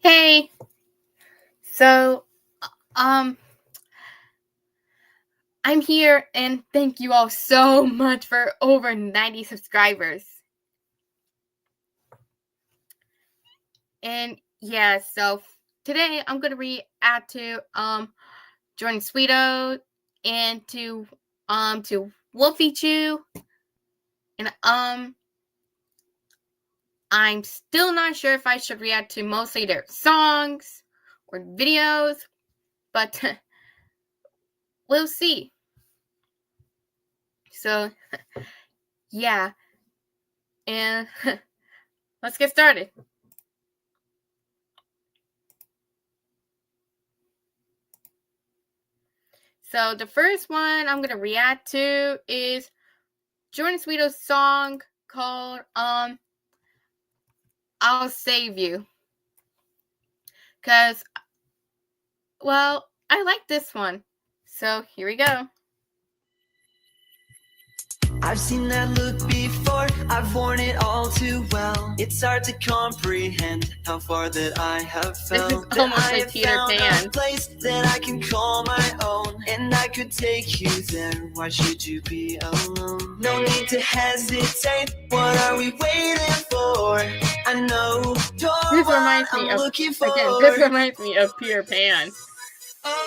Hey, so I'm here and thank you all so much for over 90 subscribers. And yeah, so today I'm gonna react to Jordan Sweeto and to Wolfychu, and I'm still not sure if I should react to mostly their songs or videos, but we'll see. So yeah, and let's get started. So the first one I'm gonna react to is Jordan Sweeto's song called I'll Save You. Cause well, I like this one. So here we go. I've seen that look before, I've worn it all too well. It's hard to comprehend how far that I have felt. This is almost like Peter Pan. A place that I can call my own, and I could take you there. Why should you be alone? No need to hesitate, what are we waiting for? I know you're what I'm looking for. Again, this reminds me of Peter Pan.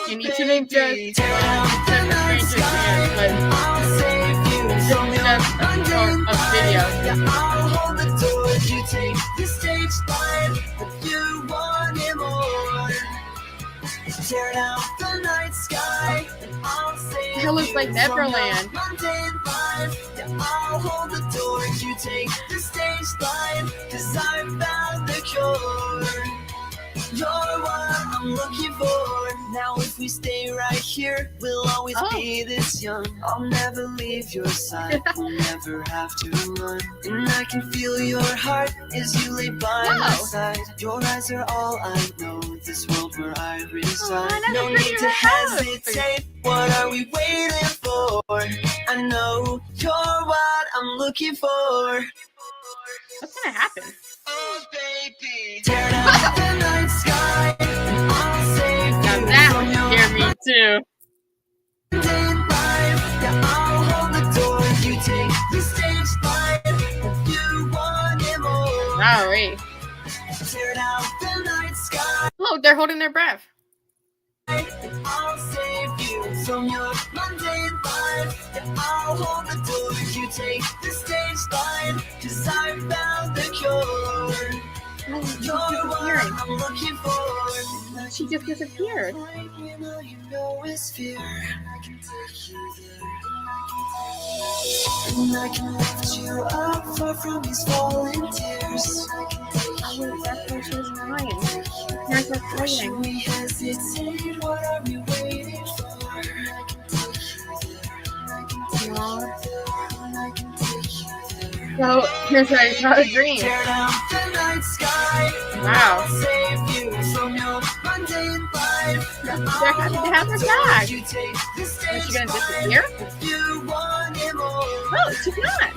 You need to name just of video. I'll hold the door, you take the stage line, if you want it more. Tear down the night sky, and I'll save That looks like Neverland. I'll hold the door, you take the stage line, 'cause I found the cure. You're what I'm looking for. Now if we stay right here, we'll always be this young. I'll never leave your side, we'll never have to run. And I can feel your heart as you lay by my side. Your eyes are all I know, this world where I reside. No need to hesitate, what are we waiting for? I know you're what I'm looking for. What's gonna happen? Oh baby, tear down the night sky, and I'll save you. Now that would scare me too. Yeah, I'll hold the door, you take the stage line, if you want it more. Sorry. Tear down the night sky. Look, they're holding their breath. I'll save you from your mundane life. Yeah, I'll hold the door, you take the stage line, 'cause I found the cure. You're what I'm looking for. She just disappeared. You know it's fear. I can take you there. And I can lift you up far from these falling tears. That's where she was crying. There's a crying. We hesitate, what are we waiting for? So here's where I saw a dream. Tear down the night sky. Wow. Save you from your mundane life. They're happy to have her back. You take the Is stage she gonna disappear? if you want it more. Oh, she's not.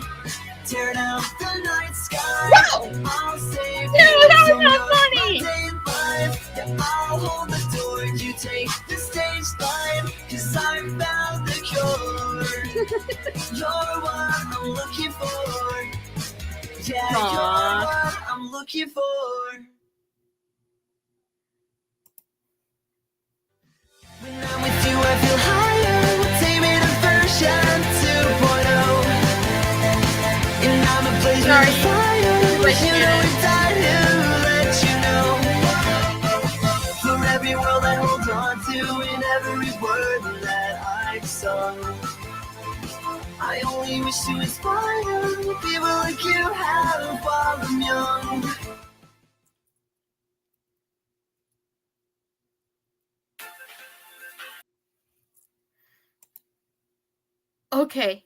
Tear down the night sky. Whoa! I'll save Dude, you that was from not your funny. mundane life. Yeah, I'll hold the door, you take the stage line, 'cause I found the cure. You're what I'm looking for. Yeah, Aww. you're what I'm looking for. When I'm with you, I feel higher. Take me to version 2.0. And I'm a blaze Sorry. with fire. Like You know it's time to let you know. For every world I hold on to, and every word that I've sung, I only wish to inspire people like you have while I'm young. Okay.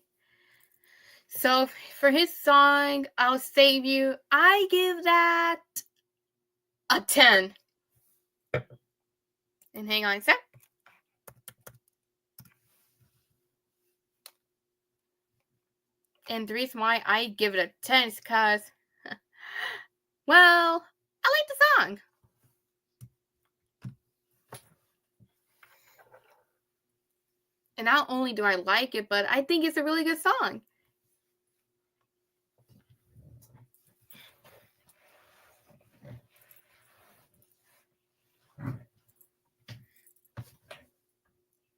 So for his song, I'll Save You, I give that a 10. And hang on a sec. And the reason why I give it a 10 is because Well, I like the song. And not only do I like it, but I think it's a really good song.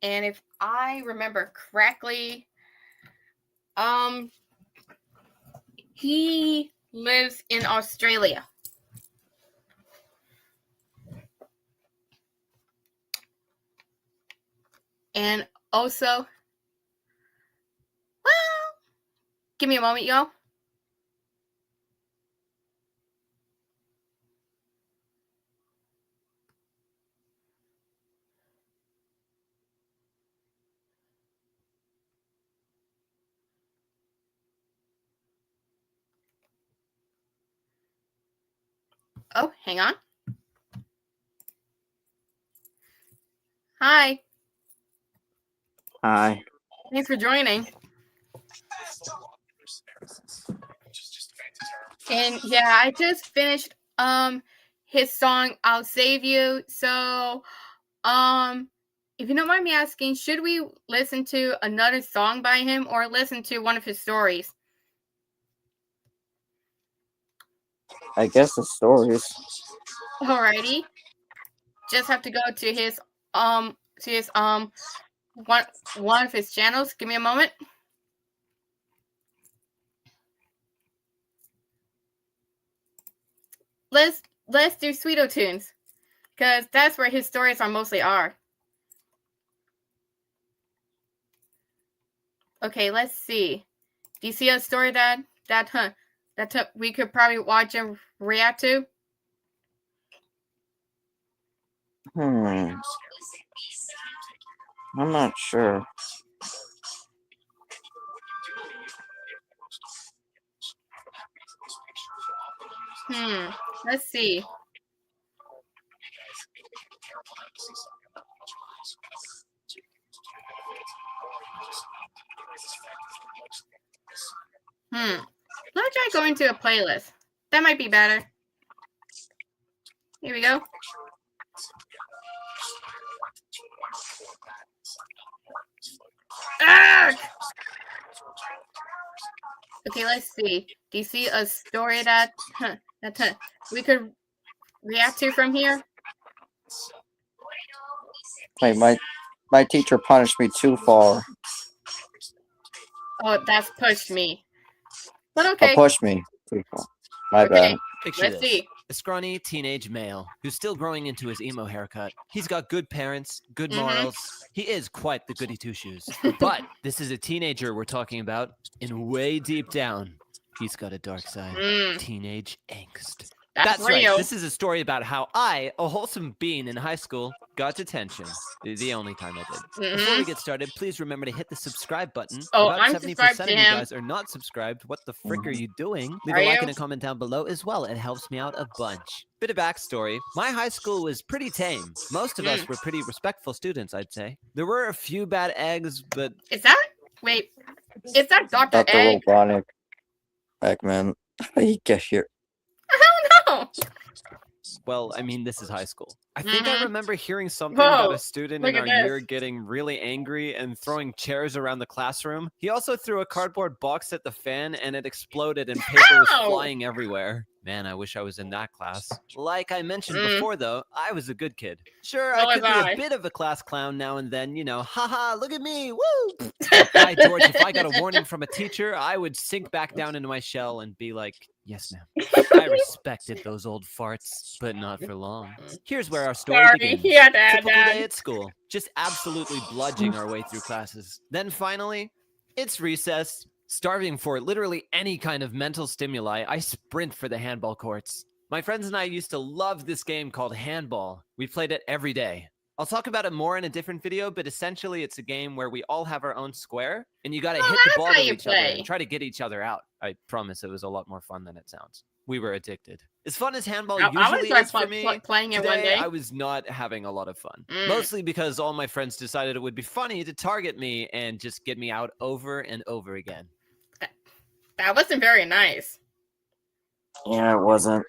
And if I remember correctly, he lives in Australia. And also, well, give me a moment, y'all. Oh, hang on. Hi. Hi. Thanks for joining. And yeah, I just finished his song I'll Save You. So if you don't mind me asking, should we listen to another song by him or listen to one of his stories? I guess the stories. Alrighty. Just have to go to his one of his channels. Give me a moment. Let's do Sweeto tunes, because that's where his stories are mostly are. Okay, let's see. Do you see a story that we could probably watch and react to? I'm not sure. Let's see. Let's try going to a playlist. That might be better. Here we go. Arrgh! Okay, let's see. Do you see a story that we could react to from here? Wait, my teacher punished me too far. Oh, that's pushed me. But okay. Pushed me too far. My bad. Picture Let's this. see. A scrawny teenage male who's still growing into his emo haircut. He's got good parents, good morals. He is quite the goody two-shoes. But this is a teenager we're talking about, and way deep down, he's got a dark side. Teenage angst. That's real. right. This is a story about how I, a wholesome being in high school, got detention. The only time I did. Before we get started, please remember to hit the subscribe button. Oh, About I'm 70% subscribed of to you him. guys are not subscribed. What the frick are you doing? Leave Are a like you? and a comment down below as well. It helps me out a bunch. Bit of backstory. My high school was pretty tame. Most of us were pretty respectful students, I'd say. There were a few bad eggs, but... Is that Dr. Dr. Egg? Robotnik. Eggman. How did he get here? I don't know. Well, I mean, this is high school. I think I remember hearing something Whoa, about a student in look our at year this. getting really angry and throwing chairs around the classroom. He also threw a cardboard box at the fan and it exploded and paper was Ow! flying everywhere. Man, I wish I was in that class. Like I mentioned before, though, I was a good kid. Sure, So I could was be I. a bit of a class clown now and then, you know, haha, look at me, woo! By George, if I got a warning from a teacher, I would sink back down into my shell and be like, yes, ma'am. I respected those old farts, but not for long. Here's where our story Sorry, begins. he had to add Typical that. day at school, just absolutely bludging our way through classes. Then finally, it's recess. Starving for literally any kind of mental stimuli, I sprint for the handball courts. My friends and I used to love this game called handball. We played it every day. I'll talk about it more in a different video, but essentially it's a game where we all have our own square, and you gotta hit the ball how to you each other play. and try to get each other out. I promise it was a lot more fun than it sounds. We were addicted. As fun as handball I wanna usually start is for me, playing it one today day. I was not having a lot of fun. Mostly because all my friends decided it would be funny to target me and just get me out over and over again. That wasn't very nice. Yeah, it wasn't.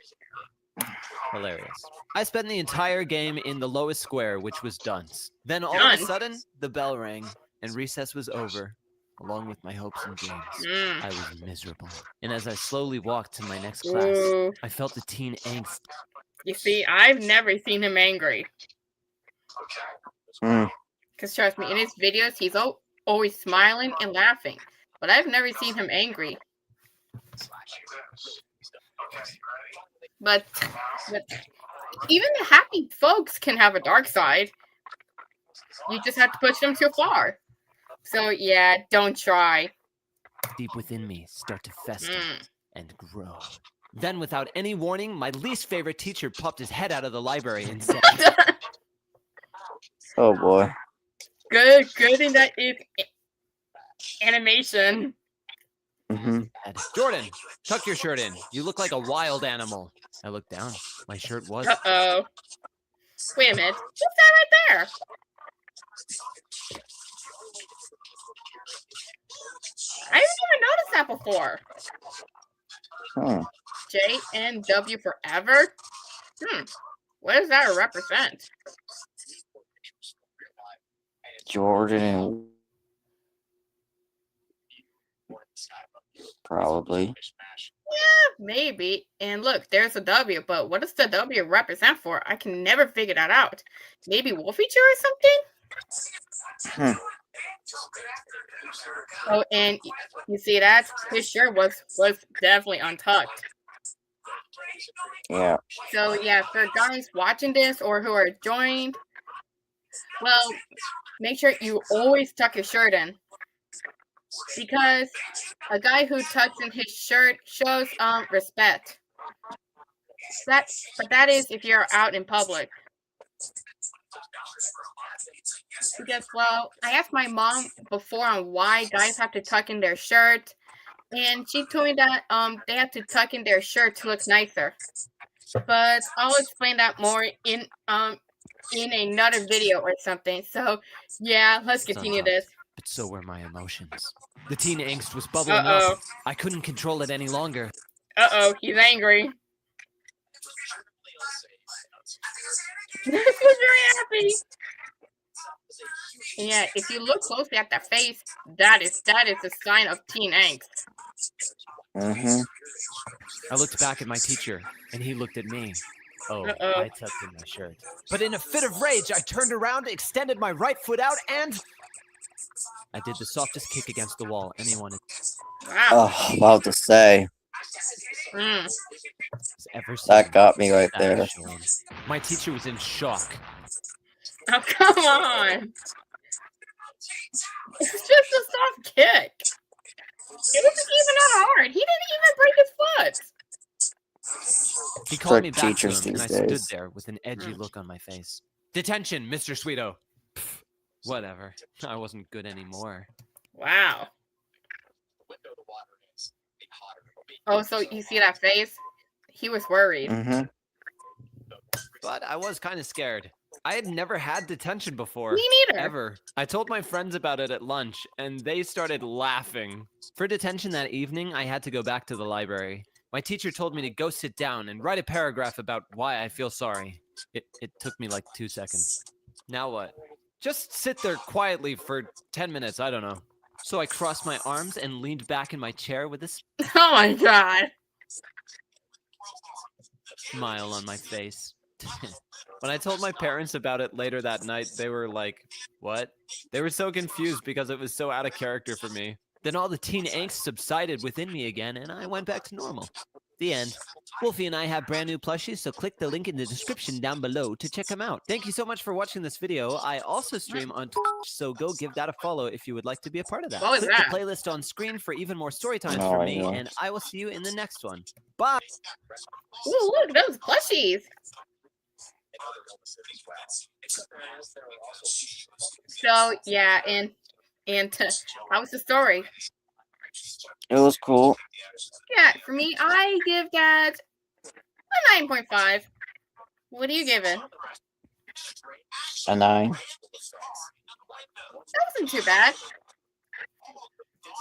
Hilarious. I spent the entire game in the lowest square, which was dunce. Then all of Dunce? a sudden, the bell rang, and recess was over, along with my hopes and dreams. I was miserable. And as I slowly walked to my next class, Ooh. I felt the teen angst. You see, I've never seen him angry. Mm. Because trust me, in his videos, he's always smiling and laughing. But I've never seen him angry. But even the happy folks can have a dark side. You just have to push them too far. So yeah, don't try. Deep within me start to fester and grow. Then, without any warning, my least favorite teacher popped his head out of the library and said, Oh boy. Good thing that is animation. Jordan, tuck your shirt in. You look like a wild animal. I looked down. My shirt was. Uh-oh. Wait a minute. What's that right there? I didn't even notice that before. J and W forever? What does that represent? Jordan. Probably. Yeah, maybe. And look, there's a W, but what does the W represent for? I can never figure that out. Maybe Wolfychu or something? Oh, and you see that? His shirt was definitely untucked. Yeah. So yeah, for guys watching this or who are joined, well, make sure you always tuck your shirt in. Because a guy who tucks in his shirt shows respect. But that is if you're out in public. Because, well, I asked my mom before on why guys have to tuck in their shirt, and she told me that they have to tuck in their shirt to look nicer. But I'll explain that more in another video or something. So yeah, let's continue this. But so were my emotions. The teen angst was bubbling up. I couldn't control it any longer. He's angry. This was very happy. Yeah, if you look closely at that face, that is a sign of teen angst. I looked back at my teacher, and he looked at me. I tucked in my shirt. But in a fit of rage, I turned around, extended my right foot out, and I did the softest kick against the wall anyone Oh, about to say. has ever seen. That got me right there. My teacher was in shock. Oh, come on. It's just a soft kick. It wasn't even that hard. He didn't even break his foot. He called me back to teachers him, and I these stood days. there with an edgy look on my face. Detention, Mr. Sweeto. Pff, whatever. I wasn't good anymore. Wow. Oh, so you see that face? He was worried. But I was kind of scared. I had never had detention before. Me neither. Ever. I told my friends about it at lunch, and they started laughing. For detention that evening, I had to go back to the library. My teacher told me to go sit down and write a paragraph about why I feel sorry. It took me like 2 seconds. Now what? Just sit there quietly for 10 minutes, I don't know. So I crossed my arms and leaned back in my chair with a Oh my god. smile on my face. When I told my parents about it later that night, they were like, what? They were so confused because it was so out of character for me. Then all the teen angst subsided within me again, and I went back to normal. The end. Wolfie and I have brand new plushies, so click the link in the description down below to check them out. Thank you so much for watching this video. I also stream on Twitch, so go give that a follow if you would like to be a part of that. What was Click that? the playlist on screen for even more story times Oh, from me, yeah. and I will see you in the next one. Bye! Ooh, look, those plushies. So yeah, and how was the story? It was cool. Yeah, for me, I give that a 9.5. What do you give it? A 9. That wasn't too bad.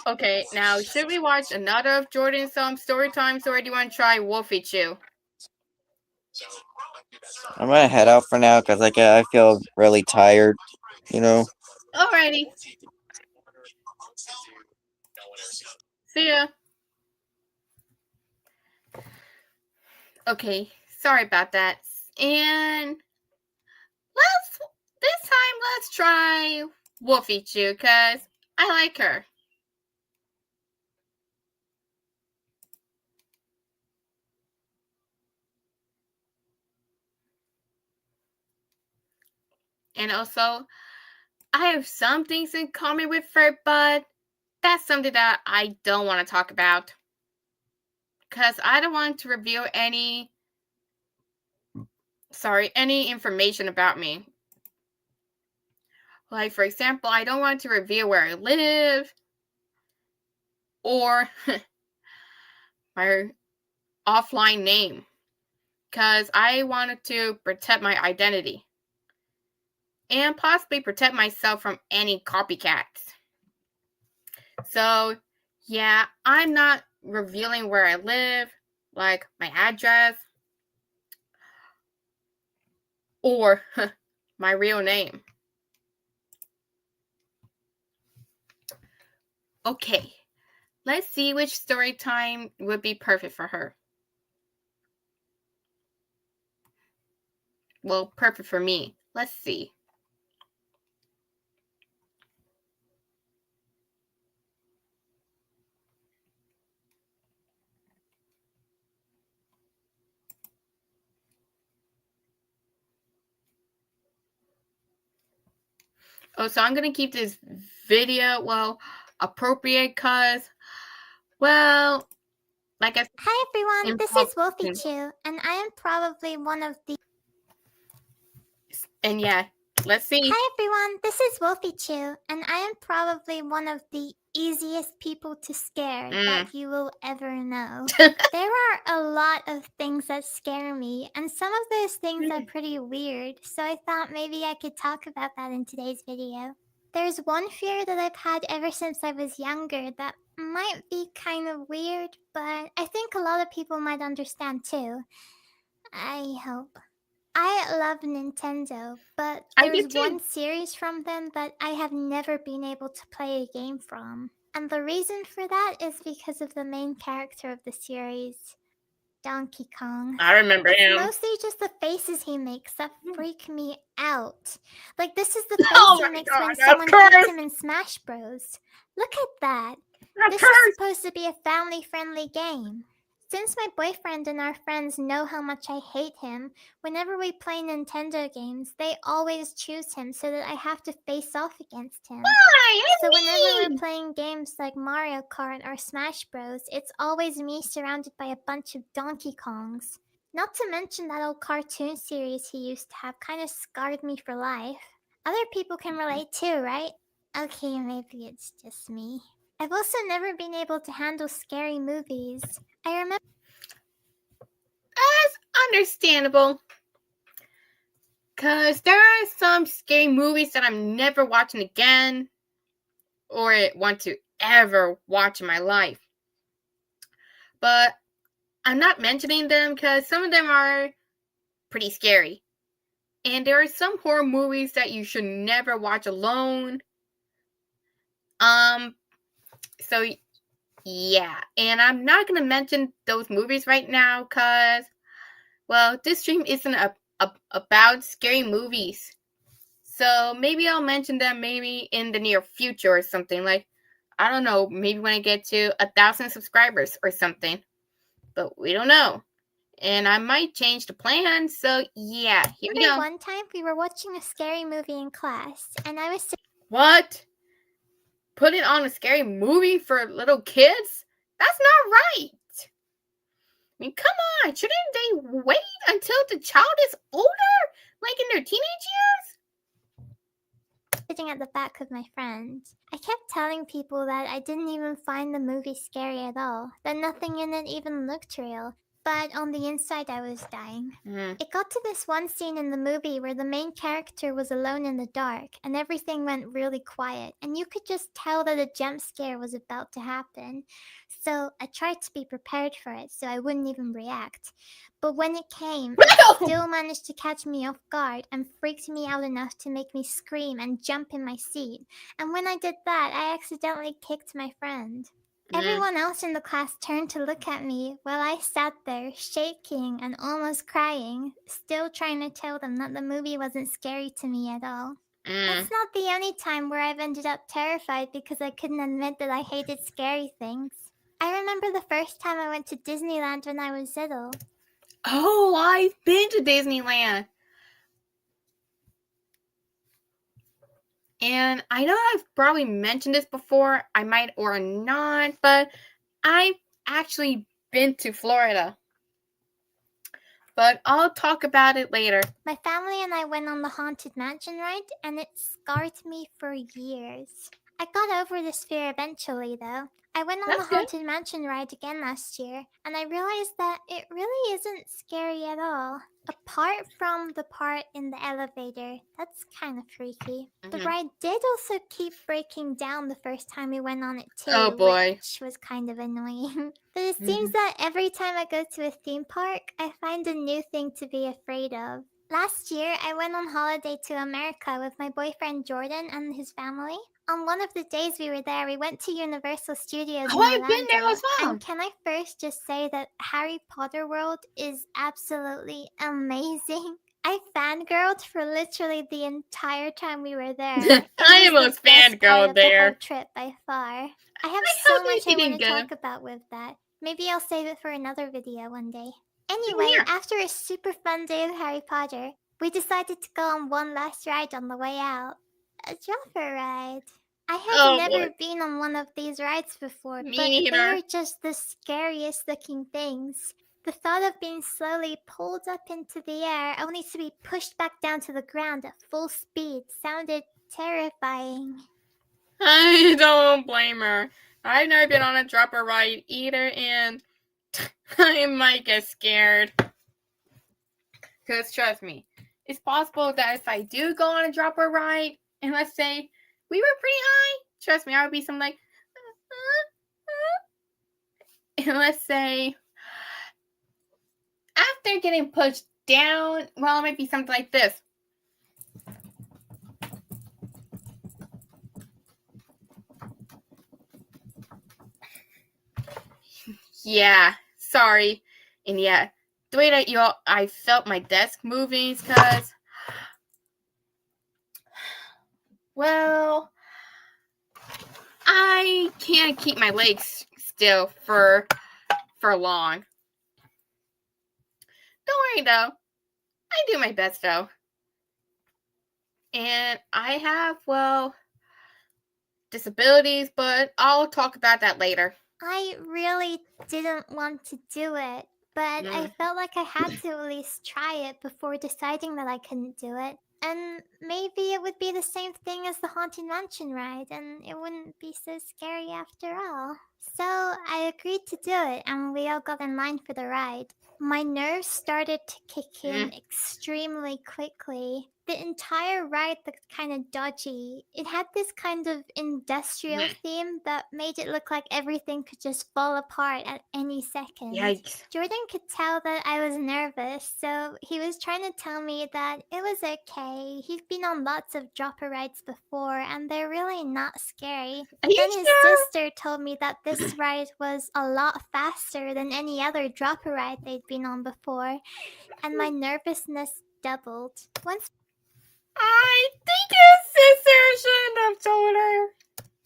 Okay, now should we watch another of Jordan's story times, or do you want to try Wolfychu? I'm gonna head out for now because I feel really tired. You know. Alrighty. See ya. Okay, sorry about that. And this time let's try Wolfychu because I like her. And also, I have some things in common with her, but that's something that I don't want to talk about. Because I don't want to reveal any information about me. Like, for example, I don't want to reveal where I live or my offline name. Because I wanted to protect my identity. And possibly protect myself from any copycats. So, yeah, I'm not revealing where I live, like my address, or my real name. Okay, let's see which story time would be perfect for her. Well, perfect for me. Let's see. Oh, so I'm going to keep this video, appropriate because, like I said. Hi everyone, this is Wolfychu, and I am probably one of the... And yeah, let's see. Hi everyone, this is Wolfychu, and I am probably one of the easiest people to scare that you will ever know. There are a lot of things that scare me, and some of those things are pretty weird, so I thought maybe I could talk about that in today's video. There's one fear that I've had ever since I was younger that might be kind of weird, but I think a lot of people might understand too. I hope. I love Nintendo, but there's one series from them that I have never been able to play a game from. And the reason for that is because of the main character of the series, Donkey Kong. I remember him. It's mostly just the faces he makes that freak me out. Like, this is the face he makes when someone hits him in Smash Bros. Look at that. This is supposed to be a family-friendly game. Since my boyfriend and our friends know how much I hate him, whenever we play Nintendo games, they always choose him so that I have to face off against him. Why? So whenever we're playing games like Mario Kart or Smash Bros, it's always me surrounded by a bunch of Donkey Kongs. Not to mention that old cartoon series he used to have kind of scarred me for life. Other people can relate too, right? Okay, maybe it's just me. I've also never been able to handle scary movies. I remember... That's understandable. Because there are some scary movies that I'm never watching again or want to ever watch in my life. But I'm not mentioning them because some of them are pretty scary. And there are some horror movies that you should never watch alone. So yeah, and I'm not going to mention those movies right now because, this stream isn't about scary movies. So maybe I'll mention them maybe in the near future or something. Like, I don't know, maybe when I get to 1,000 subscribers or something. But we don't know. And I might change the plan. So yeah, here we go. One time we were watching a scary movie in class, and I was... What? Putting on a scary movie for little kids? That's not right. I mean, come on. Shouldn't they wait until the child is older? Like in their teenage years? Sitting at the back with my friend. I kept telling people that I didn't even find the movie scary at all. That nothing in it even looked real. But on the inside, I was dying. It got to this one scene in the movie where the main character was alone in the dark, and everything went really quiet, and you could just tell that a jump scare was about to happen. So I tried to be prepared for it so I wouldn't even react. But when it came, it still managed to catch me off guard and freaked me out enough to make me scream and jump in my seat. And when I did that, I accidentally kicked my friend. Everyone else in the class turned to look at me while I sat there, shaking and almost crying, still trying to tell them that the movie wasn't scary to me at all. It's not the only time where I've ended up terrified because I couldn't admit that I hated scary things. I remember the first time I went to Disneyland when I was little. Oh, I've been to Disneyland. And I know I've probably mentioned this before, I might or not, but I've actually been to Florida. But I'll talk about it later. My family and I went on the Haunted Mansion ride, and it scarred me for years. I got over this fear eventually, though. I went on the Haunted Mansion ride again last year, and I realized that it really isn't scary at all. Apart from the part in the elevator, that's kind of freaky. The ride did also keep breaking down the first time we went on it too, Oh boy. which was kind of annoying. But it seems that every time I go to a theme park, I find a new thing to be afraid of. Last year, I went on holiday to America with my boyfriend Jordan and his family. On one of the days we were there, we went to Universal Studios in Orlando. I've been there as well. And can I first just say that Harry Potter World is absolutely amazing? I fangirled for literally the entire time we were there. I almost fangirled there. The whole trip by far. I have so much I want to talk about with that. Maybe I'll save it for another video one day. Anyway, after a super fun day of Harry Potter, we decided to go on one last ride on the way out. A dropper ride. I had never been on one of these rides before, but they were just the scariest looking things. The thought of being slowly pulled up into the air only to be pushed back down to the ground at full speed sounded terrifying. I don't blame her. I've never been on a dropper ride either, and I might get scared. Because trust me, it's possible that if I do go on a dropper ride, and let's say we were pretty high, trust me, I would be something like, and let's say after getting pushed down, well, it might be something like this. Yeah, sorry. And yeah, the way that I felt my desk moving is because, well, I can't keep my legs still for long. Don't worry though. I do my best though. And I have, well, disabilities, but I'll talk about that later. I really didn't want to do it, but I felt like I had to at least try it before deciding that I couldn't do it. And maybe it would be the same thing as the Haunted Mansion ride, and it wouldn't be so scary after all. So I agreed to do it, and we all got in line for the ride. My nerves started to kick in extremely quickly. The entire ride looked kind of dodgy. It had this kind of industrial theme that made it look like everything could just fall apart at any second. Yikes. Jordan could tell that I was nervous, so he was trying to tell me that it was okay. He'd been on lots of dropper rides before, and they're really not scary. But then his sister told me that this ride was a lot faster than any other dropper ride they'd been on before, and my nervousness doubled. Once I think his sister shouldn't have told her.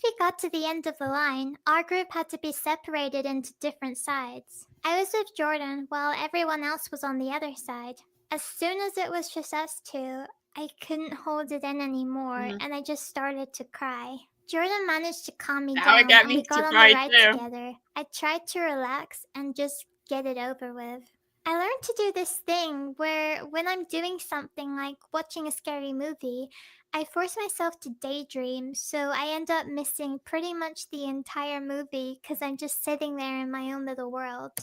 we got to the end of the line, our group had to be separated into different sides. I was with Jordan while everyone else was on the other side. As soon as it was just us two, I couldn't hold it in anymore, and I just started to cry. Jordan managed to calm me down, and we got on the ride together. I tried to relax and just get it over with. I learned to do this thing where when I'm doing something like watching a scary movie, I force myself to daydream, so I end up missing pretty much the entire movie because I'm just sitting there in my own little world.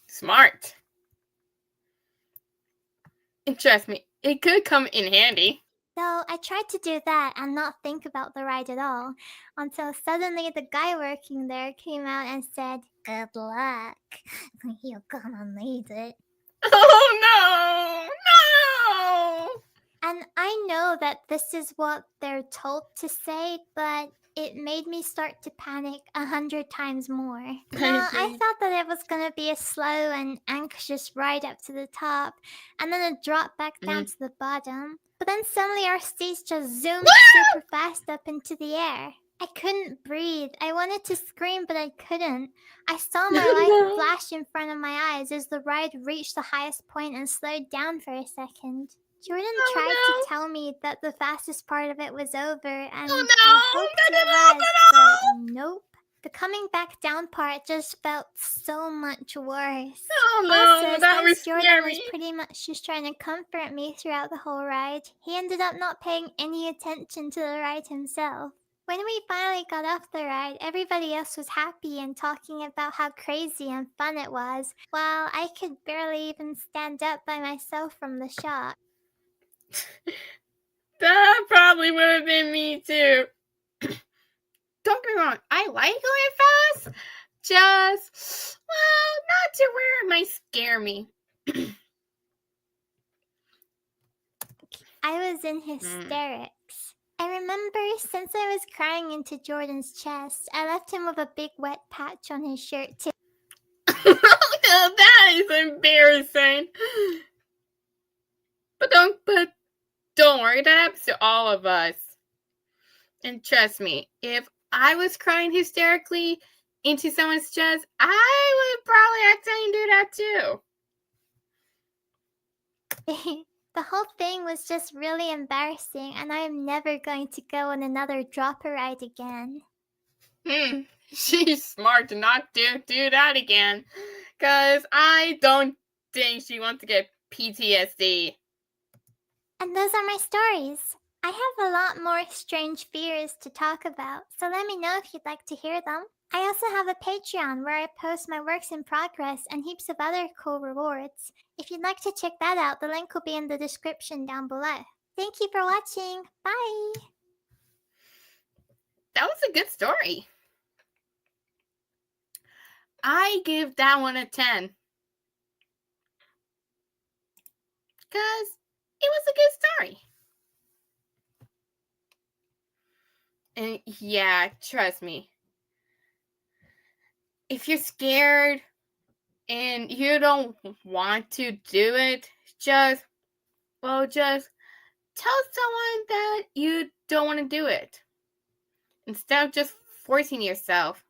Smart. And trust me, it could come in handy. So I tried to do that and not think about the ride at all, until suddenly the guy working there came out and said, "Good luck. You're gonna need it." Oh no! No! And I know that this is what they're told to say, but it made me start to panic 100 times more. Now, I see. thought that it was gonna be a slow and anxious ride up to the top, and then a drop back down to the bottom. But then suddenly our seats just zoomed super fast up into the air. I couldn't breathe. I wanted to scream, but I couldn't. I saw my life flash in front of my eyes as the ride reached the highest point and slowed down for a second. Jordan tried to tell me that the fastest part of it was over, and I hoped it was, but nope. The coming back down part just felt so much worse. Oh no, Also, that was since Jordan scary. was pretty much just trying to comfort me throughout the whole ride, he ended up not paying any attention to the ride himself. When we finally got off the ride, everybody else was happy and talking about how crazy and fun it was, while I could barely even stand up by myself from the shock. That probably would have been me too. Don't get me wrong, I like going fast. Just, well, not to where it might scare me. I was in hysterics. I remember since I was crying into Jordan's chest, I left him with a big wet patch on his shirt too. That is embarrassing. But don't worry, that happens to all of us. And trust me, if I was crying hysterically into someone's chest, I would probably accidentally do that too. The whole thing was just really embarrassing, and I am never going to go on another dropper ride again. She's smart to not do that again. Because I don't think she wants to get PTSD. And those are my stories. I have a lot more strange fears to talk about, so let me know if you'd like to hear them. I also have a Patreon where I post my works in progress and heaps of other cool rewards. If you'd like to check that out, the link will be in the description down below. Thank you for watching. Bye! That was a good story. I give that one a 10. Because it was a good story. And yeah, trust me. If you're scared and you don't want to do it, just tell someone that you don't want to do it. Instead of just forcing yourself.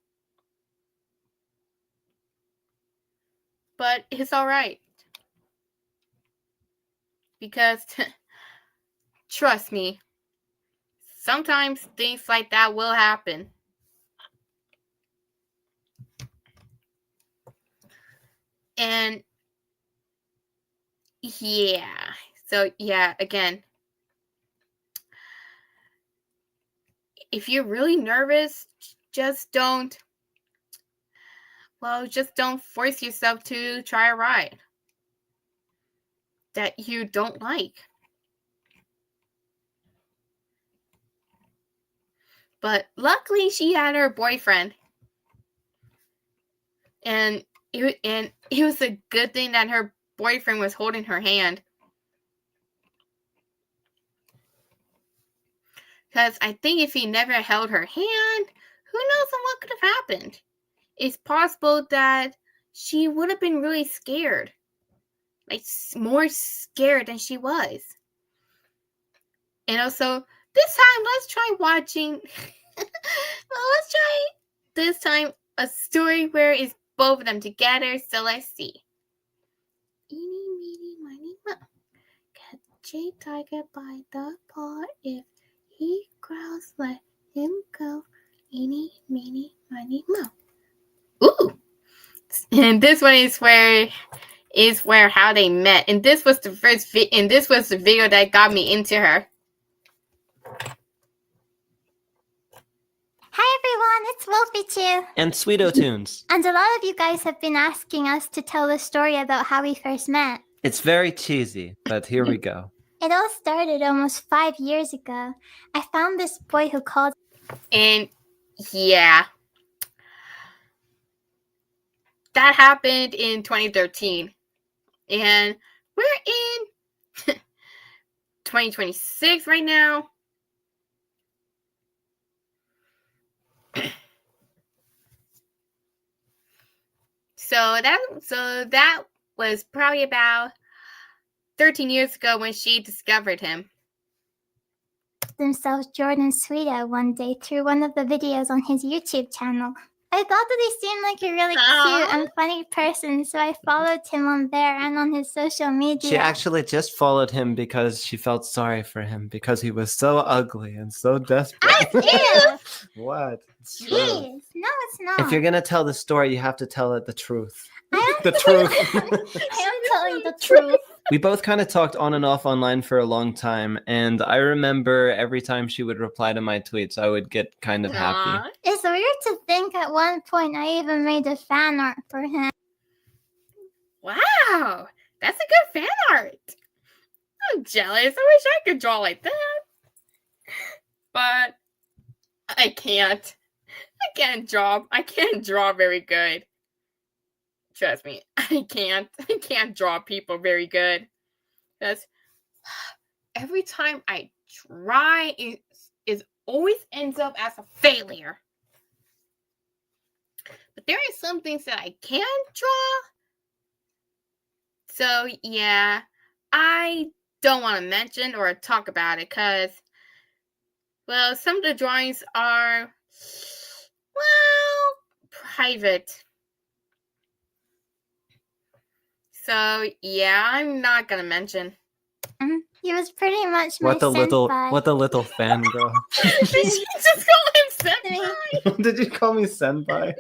But it's alright. Because, trust me, sometimes things like that will happen. And, yeah. So, yeah, again. If you're really nervous, just don't force yourself to try a ride that you don't like. But luckily she had her boyfriend. And it was a good thing that her boyfriend was holding her hand. Because I think if he never held her hand, who knows what could have happened. It's possible that she would have been really scared. Like, more scared than she was. And also, this time, let's try watching... let's try this time a story where it's both of them together. So let's see. Eeny, meeny, miny, moe. Catch a tiger by the paw. If he growls, let him go. Eeny, meeny, miny, moe. Ooh! And this one is where how they met. And this was the first this was the video that got me into her. Hi everyone, it's Wolfychu. And Sweeto Tunes. And a lot of you guys have been asking us to tell the story about how we first met. It's very cheesy, but here we go. It all started almost 5 years ago. I found this boy who called. And yeah, that happened in 2013. And we're in 2026 right now. So that was probably about 13 years ago when she discovered him. Himself Jordan Sweeto one day through one of the videos on his YouTube channel. I thought that he seemed like a really cute and funny person, so I followed him on there and on his social media. She actually just followed him because she felt sorry for him because he was so ugly and so desperate. Ew! What? It's true. Jeez, no, it's not. If you're gonna tell the story, you have to tell it the truth. The truth. I am telling the truth. We both kind of talked on and off online for a long time, and I remember every time she would reply to my tweets, I would get kind of happy. It's weird to think at one point I even made a fan art for him. Wow, that's a good fan art. I'm jealous. I wish I could draw like that. But I can't. I can't draw very good. Trust me, I can't draw people very good. Because every time I try, it always ends up as a failure. But there are some things that I can draw. So yeah, I don't want to mention or talk about it because, well, some of the drawings are, well, private. So yeah, I'm not gonna mention. He was pretty much my What the little fangirl. Did you just call him senpai? Did you call me senpai?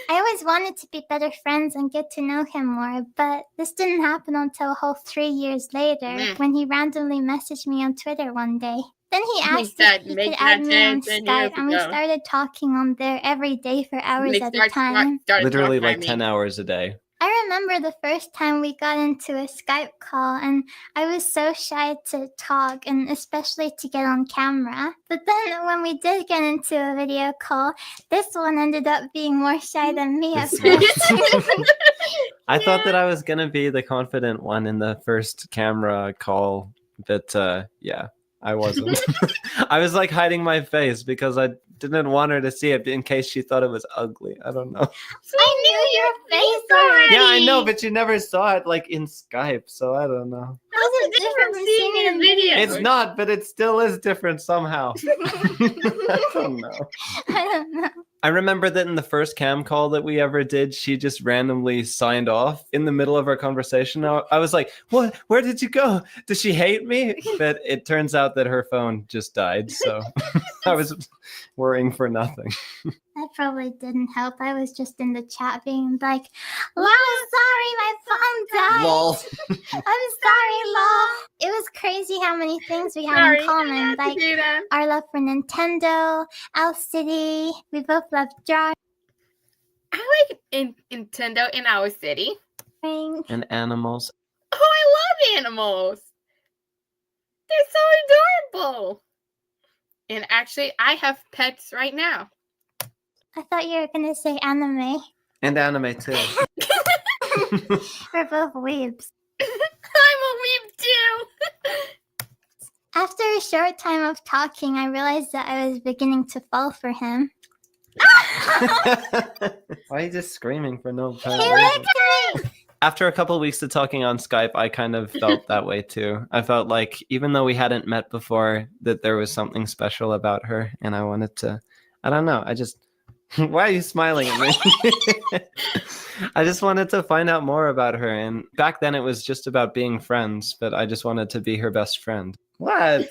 I always wanted to be better friends and get to know him more, but this didn't happen until a whole 3 years later when he randomly messaged me on Twitter one day. Then he asked if he could add me on Skype, and we started talking on there every day for hours at a time. Literally like 10 hours a day. I remember the first time we got into a Skype call, and I was so shy to talk, and especially to get on camera. But then when we did get into a video call, this one ended up being more shy than me at first. I thought that I was going to be the confident one in the first camera call, but yeah, I wasn't. I was like hiding my face because I didn't want her to see it in case she thought it was ugly. I don't know. I knew your face already. Yeah, I know, but you never saw it like in Skype, so I don't know. How's it different from seeing it in video? It's not, but it still is different somehow. I don't know. I don't know. I remember that in the first cam call that we ever did, she just randomly signed off in the middle of our conversation. I was like, what? Where did you go? Does she hate me? But it turns out that her phone just died, so I was worrying for nothing. That probably didn't help. I was just in the chat being like, lol, sorry, my phone died. Lol. I'm sorry, lol. It was crazy how many things we had in common. Like our love for Nintendo, Owl City. We both love drawing. I like Nintendo in Owl City. And animals. Oh, I love animals. They're so adorable. And actually, I have pets right now. I thought you were going to say anime. And anime, too. We're both weebs. I'm a weeb, too. After a short time of talking, I realized that I was beginning to fall for him. Why are you just screaming for no apparent reason? After a couple of weeks of talking on Skype, I kind of felt that way too. I felt like even though we hadn't met before, that there was something special about her, and I wanted to, I don't know, why are you smiling at me? I just wanted to find out more about her, and back then it was just about being friends, but I just wanted to be her best friend. What?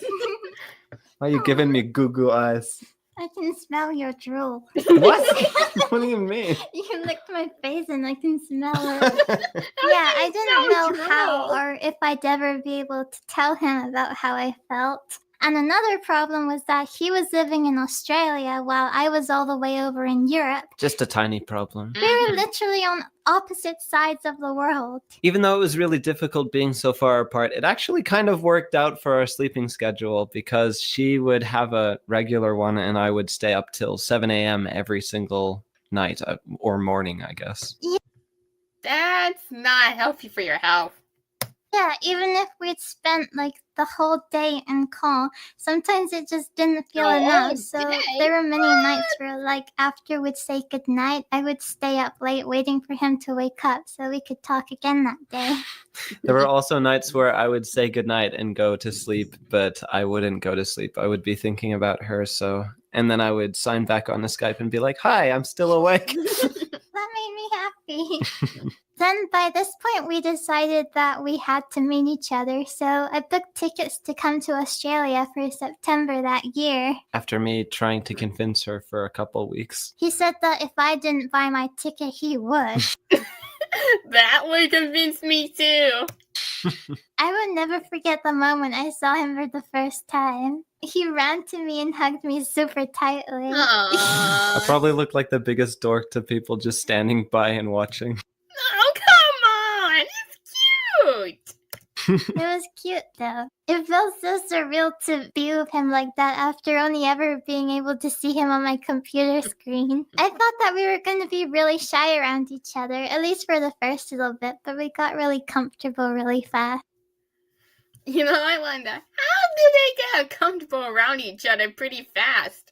Why are you giving me goo-goo eyes? I can smell your drool. What? What do you mean? You licked my face and I can smell it. Yeah, I didn't know how or if I'd ever be able to tell him about how I felt. And another problem was that he was living in Australia while I was all the way over in Europe. Just a tiny problem. We were literally on opposite sides of the world. Even though it was really difficult being so far apart, it actually kind of worked out for our sleeping schedule because she would have a regular one and I would stay up till 7 a.m. every single night or morning, I guess. That's not healthy for your health. Yeah, even if we'd spent like the whole day in call, sometimes it just didn't feel enough. So there were many nights where, like, after we'd say goodnight, I would stay up late waiting for him to wake up so we could talk again that day. There were also nights where I would say goodnight and go to sleep, but I wouldn't go to sleep. I would be thinking about her, and then I would sign back on the Skype and be like, "Hi, I'm still awake." That made me happy. Then by this point, we decided that we had to meet each other, so I booked tickets to come to Australia for September that year. After me trying to convince her for a couple weeks. He said that if I didn't buy my ticket, he would. That would convince me too. I would never forget the moment I saw him for the first time. He ran to me and hugged me super tightly. I probably looked like the biggest dork to people just standing by and watching. Oh, come on! It's cute! It was cute though. It felt so surreal to be with him like that after only ever being able to see him on my computer screen. I thought that we were going to be really shy around each other, at least for the first little bit, but we got really comfortable really fast. You know, I wonder, how do they get comfortable around each other pretty fast?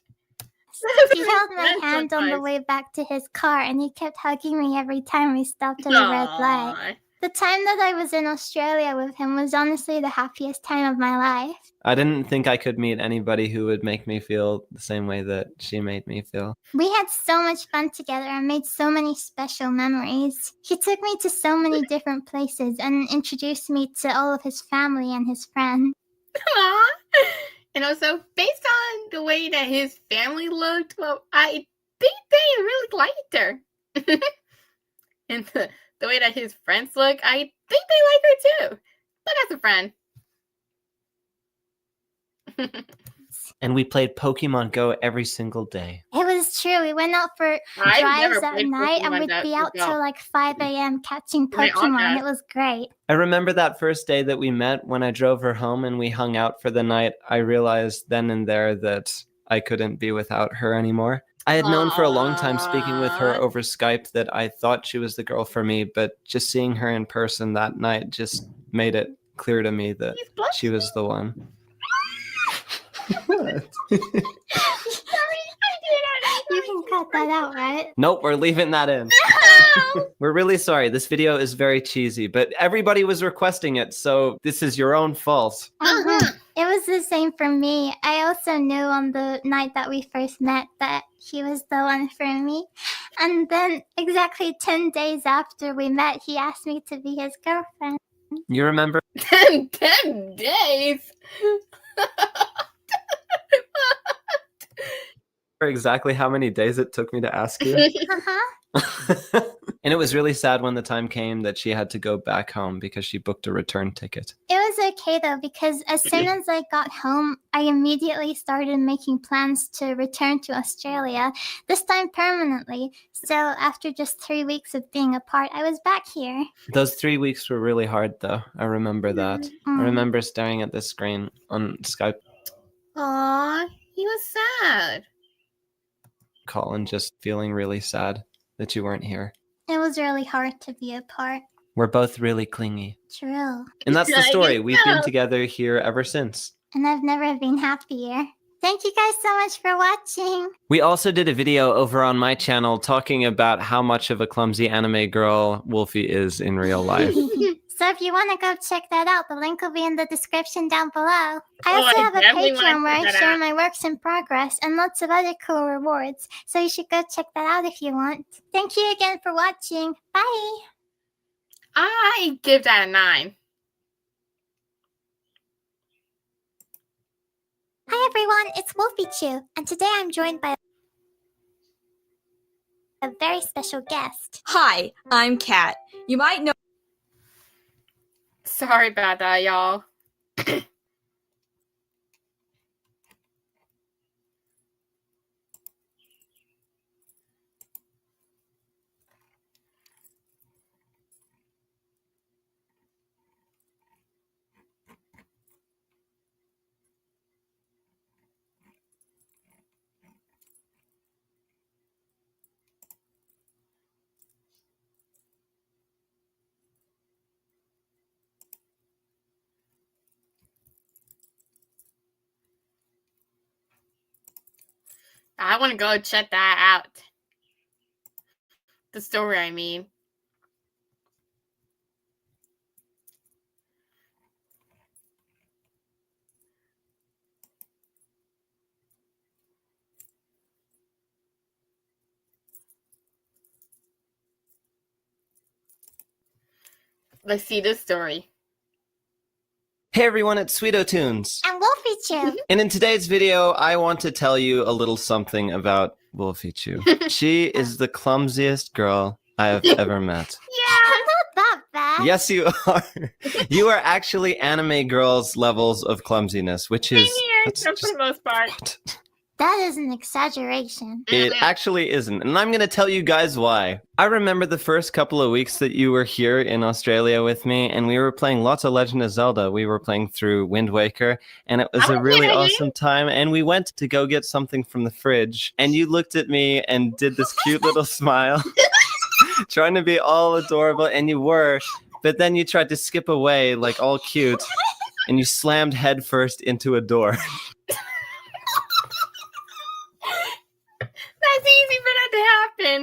He held my hand on the way back to his car, and he kept hugging me every time we stopped at a red light. The time that I was in Australia with him was honestly the happiest time of my life. I didn't think I could meet anybody who would make me feel the same way that she made me feel. We had so much fun together and made so many special memories. He took me to so many different places and introduced me to all of his family and his friends. Aww. And also, based on the way that his family looked, well, I think they really liked her. And the way that his friends look, I think they like her too. But as a friend. And we played Pokemon Go every single day. It was true. We went out for drives at night and we'd be out till like 5 a.m. catching Pokemon. It was great. I remember that first day that we met when I drove her home and we hung out for the night. I realized then and there that I couldn't be without her anymore. I had known for a long time speaking with her over Skype that I thought she was the girl for me, but just seeing her in person that night just made it clear to me that she was the one. You can cut that out, right? Nope, we're leaving that in. We're really sorry. This video is very cheesy, but everybody was requesting it, so this is your own fault. It was the same for me. I also knew on the night that we first met that he was the one for me. And then exactly 10 days after we met, he asked me to be his girlfriend. You remember? 10 days? Exactly how many days it took me to ask you? And it was really sad when the time came that she had to go back home because she booked a return ticket. It was okay though, because as soon as I got home, I immediately started making plans to return to Australia, this time permanently. So after just 3 weeks of being apart, I was back here. Those 3 weeks were really hard though. I remember that. I remember staring at the screen on Skype. Aw, he was sad. Call and just feeling really sad that you weren't here. It was really hard to be apart. We're both really clingy. True. And that's the story. We've been together here ever since. And I've never been happier. Thank you guys so much for watching. We also did a video over on my channel talking about how much of a clumsy anime girl Wolfie is in real life. So if you want to go check that out, the link will be in the description down below. I also have a Patreon where I share my works in progress and lots of other cool rewards. So you should go check that out if you want. Thank you again for watching. Bye. I give that a 9. Hi everyone, it's Wolfychu, and today I'm joined by a very special guest. Hi, I'm Kat. You might know. Sorry about that, y'all. I want to go check that out. The story, I mean. Let's see the story. Hey everyone, it's Sweeto Tunes. And Wolfychu. And in today's video, I want to tell you a little something about Wolfychu. She is the clumsiest girl I have ever met. Yeah, not that bad. Yes, you are. You are actually anime girls levels of clumsiness, which is... For the most part. What? That is an exaggeration. It actually isn't, and I'm going to tell you guys why. I remember the first couple of weeks that you were here in Australia with me, and we were playing lots of Legend of Zelda. We were playing through Wind Waker, and it was a really awesome time, and we went to go get something from the fridge, and you looked at me and did this cute little smile, trying to be all adorable, and you were, but then you tried to skip away, like all cute, and you slammed headfirst into a door. That's easy for that to happen.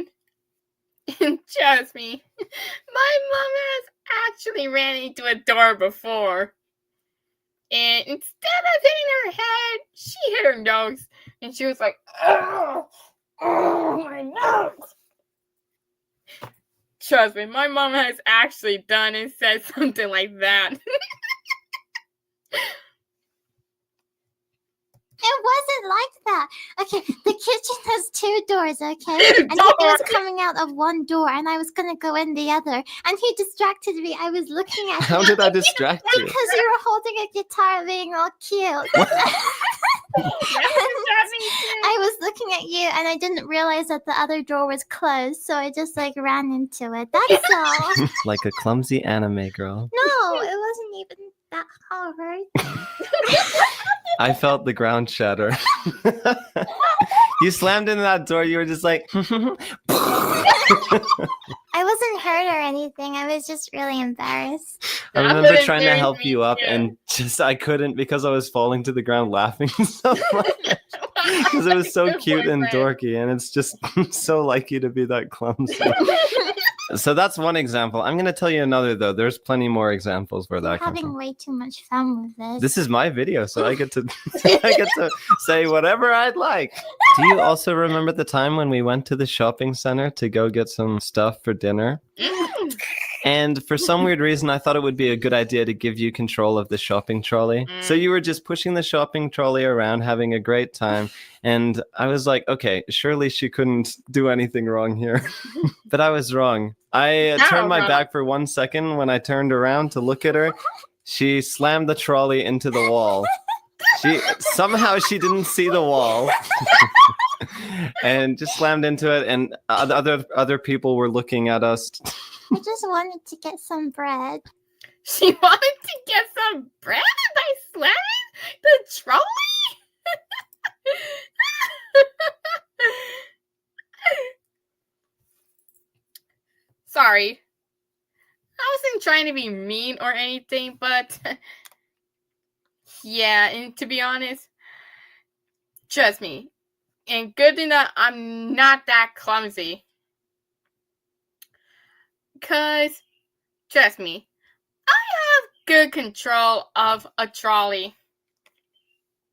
And trust me, my mom has actually ran into a door before. And instead of hitting her head, she hit her nose. And she was like, oh, my nose. Trust me, my mom has actually done and said something like that. It wasn't like that. Okay, the kitchen has 2 doors, okay? And he was coming out of one door, and I was going to go in the other. And he distracted me. I was looking at him. How did I distract you? Because you were holding a guitar being all cute. I was looking at you, and I didn't realize that the other door was closed, so I just, ran into it. That's all. Like a clumsy anime girl. No, it wasn't even that hard. I felt the ground shatter. You slammed into that door, you were just like... I wasn't hurt or anything. I was just really embarrassed. I remember trying to help you up and I couldn't because I was falling to the ground laughing so much. Because it was so cute and dorky, and it's just so like you to be that clumsy. So that's one example. I'm going to tell you another, though. There's plenty more examples where that comes from. Having way too much fun with this. This is my video, so I get to say whatever I'd like. Do you also remember the time when we went to the shopping center to go get some stuff for dinner? And for some weird reason, I thought it would be a good idea to give you control of the shopping trolley. So you were just pushing the shopping trolley around, having a great time. And I was like, okay, surely she couldn't do anything wrong here. But I was wrong. I turned my back for 1 second. When I turned around to look at her, she slammed the trolley into the wall. Somehow she didn't see the wall. And just slammed into it. And other people were looking at us. I just wanted to get some bread. She wanted to get some bread by slamming the trolley? Sorry. I wasn't trying to be mean or anything, but yeah, and to be honest, trust me, and good thing that I'm not that clumsy. Because, trust me, I have good control of a trolley.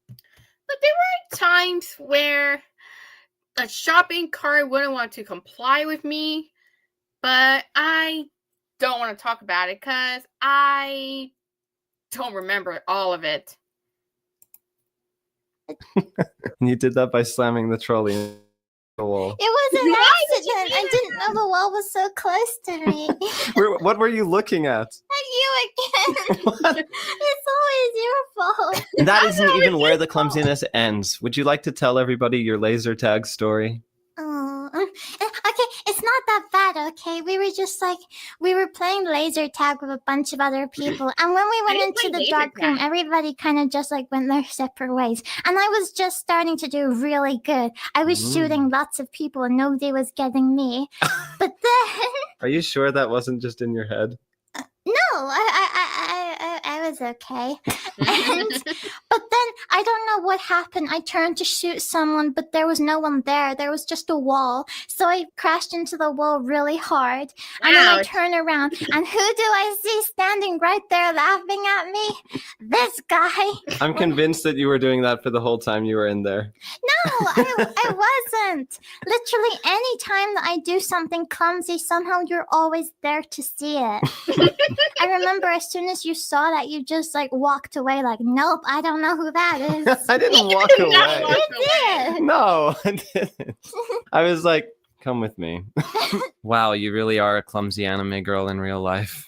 But there were times where a shopping cart wouldn't want to comply with me. But I don't want to talk about it because I don't remember all of it. You did that by slamming the trolley into the wall. It was an accident. I didn't know the wall was so close to me. What were you looking at? At you again. What? It's always your fault. And that isn't even where the clumsiness ends. Would you like to tell everybody your laser tag story? Oh, okay, it's not that bad, okay? We were playing laser tag with a bunch of other people, and when we went into the dark room, everybody kind of just went their separate ways, and I was just starting to do really good. I was shooting lots of people, and nobody was getting me. But then... Are you sure that wasn't just in your head? No, I was okay. But then I don't know what happened. I turned to shoot someone, but there was no one there. There was just a wall. So I crashed into the wall really hard. And then I Ouch. turn around, and who do I see standing right there laughing at me? This guy. I'm convinced that you were doing that for the whole time you were in there. No, I wasn't. Literally, any time that I do something clumsy, somehow you're always there to see it. I remember as soon as you saw that, you just like walked away like, nope, I don't know who that is. I didn't walk Not away. walk You did. No, I didn't. I was like, come with me. Wow, you really are a clumsy anime girl in real life.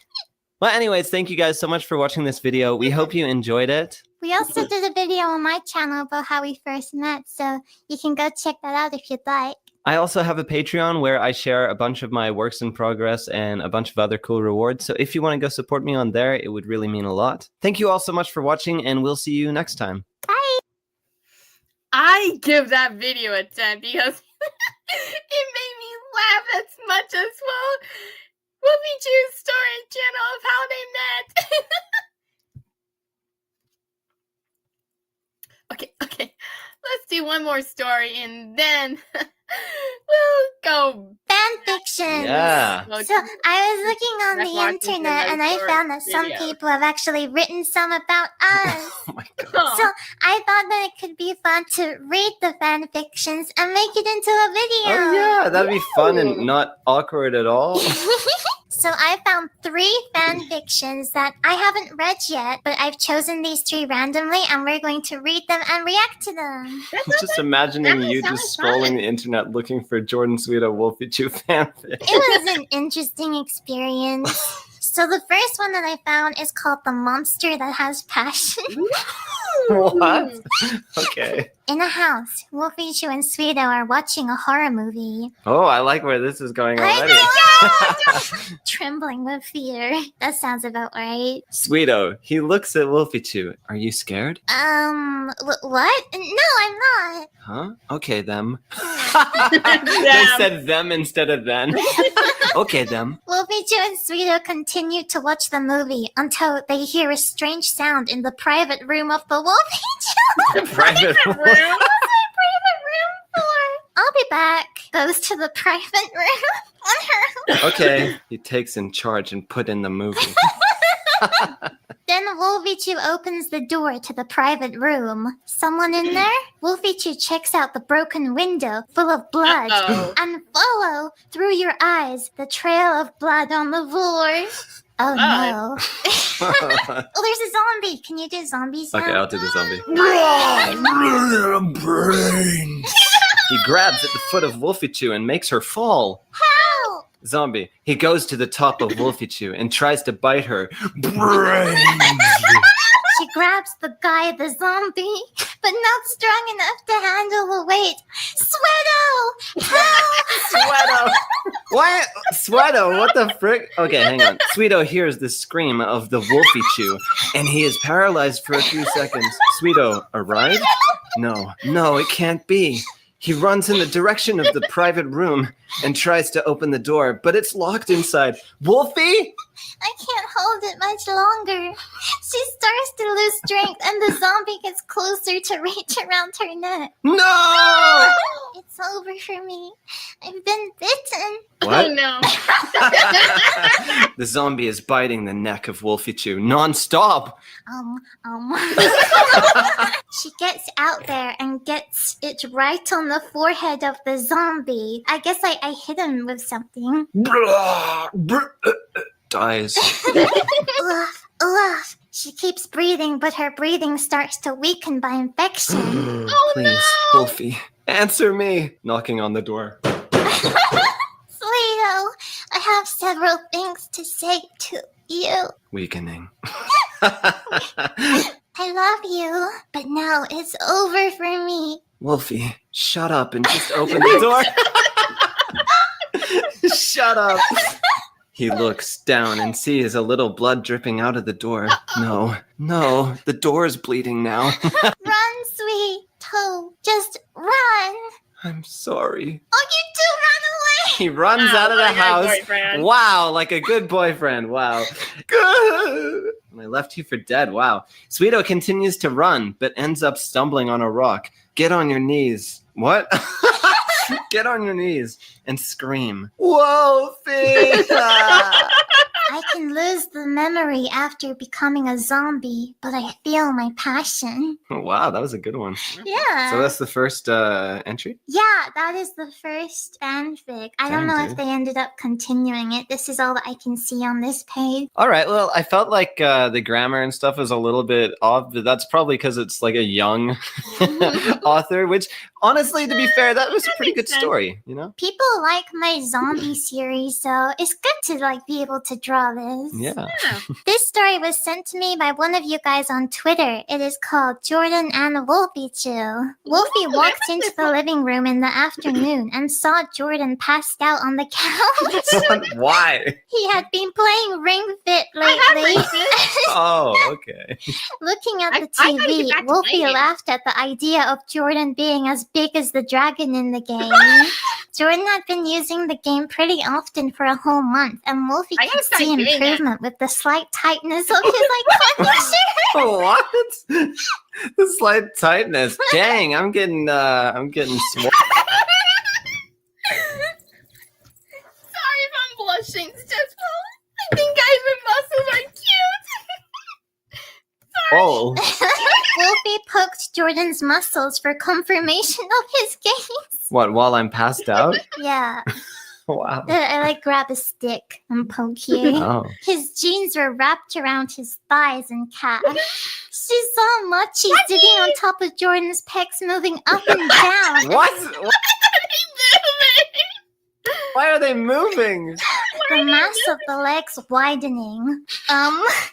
Well, anyways, thank you guys so much for watching this video. We hope you enjoyed it. We also did a video on my channel about how we first met, so you can go check that out if you'd like. I also have a Patreon where I share a bunch of my works in progress and a bunch of other cool rewards. So if you want to go support me on there, it would really mean a lot. Thank you all so much for watching, and we'll see you next time. Bye! I give that video a 10 because it made me laugh as much as well. Wolfychu's story channel of how they met. Okay. Let's do one more story and then we'll go. Fanfiction! Yeah. So I was looking on Let's the watch this internet in and a I short found that some video. people have actually written some about us. Oh my god. So I thought that it could be fun to read the fanfictions and make it into a video. Oh yeah, that'd be fun and not awkward at all. So I found 3 fanfictions that I haven't read yet, but I've chosen these 3 randomly and we're going to read them and react to them. Just imagining you sounds just fun. scrolling the internet looking for Jordan Sweeto Wolfychu fanfic. It was an interesting experience. So the first one that I found is called The Monster That Has Passion. What? Okay. In a house, Wolfychu and Sweeto are watching a horror movie. Oh, I like where this is going I already. know! Trembling with fear. That sounds about right. Sweeto, he looks at Wolfychu. Are you scared? What? No, I'm not. Huh? Okay, them. They said them instead of then. Okay, them. Wolfychu and Sweeto continue to watch the movie until they hear a strange sound in the private room of the Wolfychu. Private Private room floor. I'll be back. Goes to the private room on her own. Okay, he takes in charge and put in the movie. Then Wolfychu opens the door to the private room. Someone in there? Wolfychu checks out the broken window full of blood Uh-oh. and follow through your eyes the trail of blood on the floor. Oh no. Oh, there's a zombie. Can you do zombie sound? Okay, I'll do the zombie. Brains. He grabs at the foot of Wolfychu and makes her fall. Help! Zombie. He goes to the top of Wolfychu and tries to bite her. Brains. She grabs the guy, the zombie, but not strong enough to handle the weight. Sweato! Help! Sweato! What? Sweato, what the frick? Okay, hang on. Sweeto hears the scream of the Wolfychu, and he is paralyzed for a few seconds. Sweeto, a ride? No, it can't be. He runs in the direction of the private room and tries to open the door, but it's locked inside. Wolfie? I can't hold it much longer. She starts to lose strength, and the zombie gets closer to reach around her neck. No! It's over for me. I've been bitten. What? Oh no. The zombie is biting the neck of Wolfychu non-stop. She gets out there and gets it right on the forehead of the zombie. I guess I hit him with something. Dies. Ugh. She keeps breathing, but her breathing starts to weaken by infection. Please, Wolfie, answer me. Knocking on the door. Sweeto, I have several things to say to you. Weakening. I love you, but now it's over for me. Wolfie, shut up and just open the door. Shut up. He looks down and sees a little blood dripping out of the door. No, the door is bleeding now. Run, Sweeto. Just run. I'm sorry. Oh, you do run away. He runs Wow, out of the like a house. boyfriend. Wow, like a good boyfriend. Wow. Good. And I left you for dead. Wow. Sweeto continues to run, but ends up stumbling on a rock. Get on your knees. What? Get on your knees and scream. Wolfie! I can lose the memory after becoming a zombie, but I feel my passion. Wow, that was a good one. Yeah. So that's the first entry? Yeah, that is the first fanfic. I don't Dang, know dude. if they ended up continuing it. This is all that I can see on this page. All right, well, I felt like the grammar and stuff is a little bit off, but that's probably because it's like a young author, which honestly, to be fair, that was a pretty good story, you know? People like my zombie series, so it's good to like be able to draw this. Yeah. This story was sent to me by one of you guys on Twitter. It is called Jordan and Wolfychu. Wolfie walked into the living room in the afternoon and saw Jordan passed out on the couch. Why? He had been playing Ring Fit I have lately. Ring Fit. Oh, okay. Looking at the I gotta get TV, back to Wolfie playing it. laughed at the idea of Jordan being as big as the dragon in the game. Jordan had been using the game pretty often for a whole month, and Wolfie I gotta could start see doing that. improvement with the slight tightness of his iconic shirt. What? The slight tightness. Dang, I'm getting swole. Sorry if I'm blushing. It's just, I think guys with muscles are cute. Oh, Wolfie poked Jordan's muscles for confirmation of his gaze. what? While I'm passed out? Yeah, Wow. I like grab a stick and poke you. Oh. His jeans were wrapped around his thighs and calves. She saw Mochi sitting on top of Jordan's pecs, moving up and down. What? Why are they moving? The mass of the legs widening.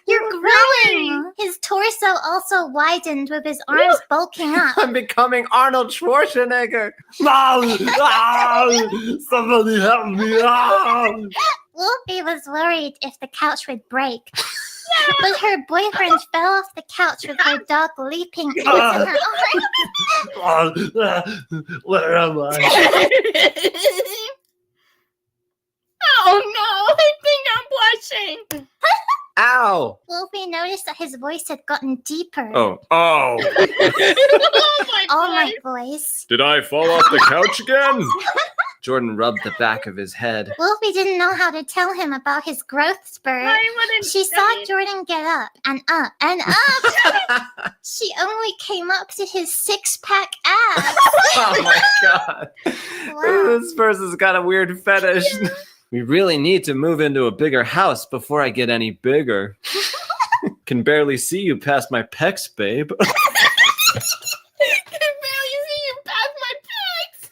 You're growing. His torso also widened with his arms bulking up. I'm becoming Arnold Schwarzenegger. Somebody help me. Wolfie was worried if the couch would break. But her boyfriend fell off the couch with her dog leaping into her arms. Where am I? Oh no, I think I'm blushing. Ow! Wolfie noticed that his voice had gotten deeper. Oh. Oh my Oh, God. my voice. Did I fall off the couch again? Jordan rubbed the back of his head. Wolfie didn't know how to tell him about his growth spurt. I wouldn't She say saw it. Jordan get up and up and up. She only came up to his six-pack abs. Oh my god. Wow. This person's got a weird fetish. We really need to move into a bigger house before I get any bigger. Can barely see you past my pecs, babe. I can barely see you past my pecs.